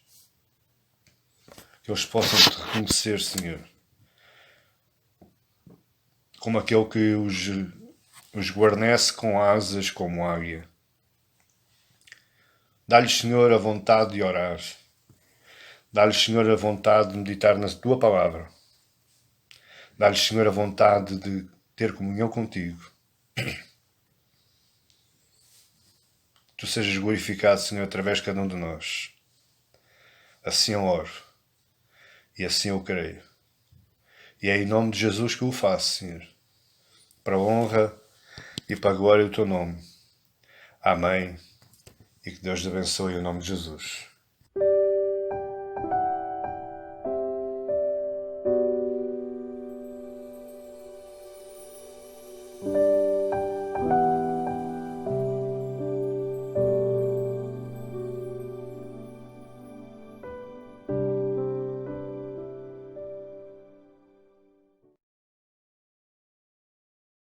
Que eles possam te reconhecer, Senhor, como aquele que os guarnece com asas como águia. Dá-lhes, Senhor, a vontade de orar. Dá-lhes, Senhor, a vontade de meditar na Tua palavra. Dá-lhes, Senhor, a vontade de ter comunhão contigo. Tu Tu sejas glorificado, Senhor, através de cada um de nós. Assim eu oro. E assim eu creio. E é em nome de Jesus que eu o faço, Senhor. Para a honra e para a glória do teu nome. Amém. E que Deus te abençoe em nome de Jesus.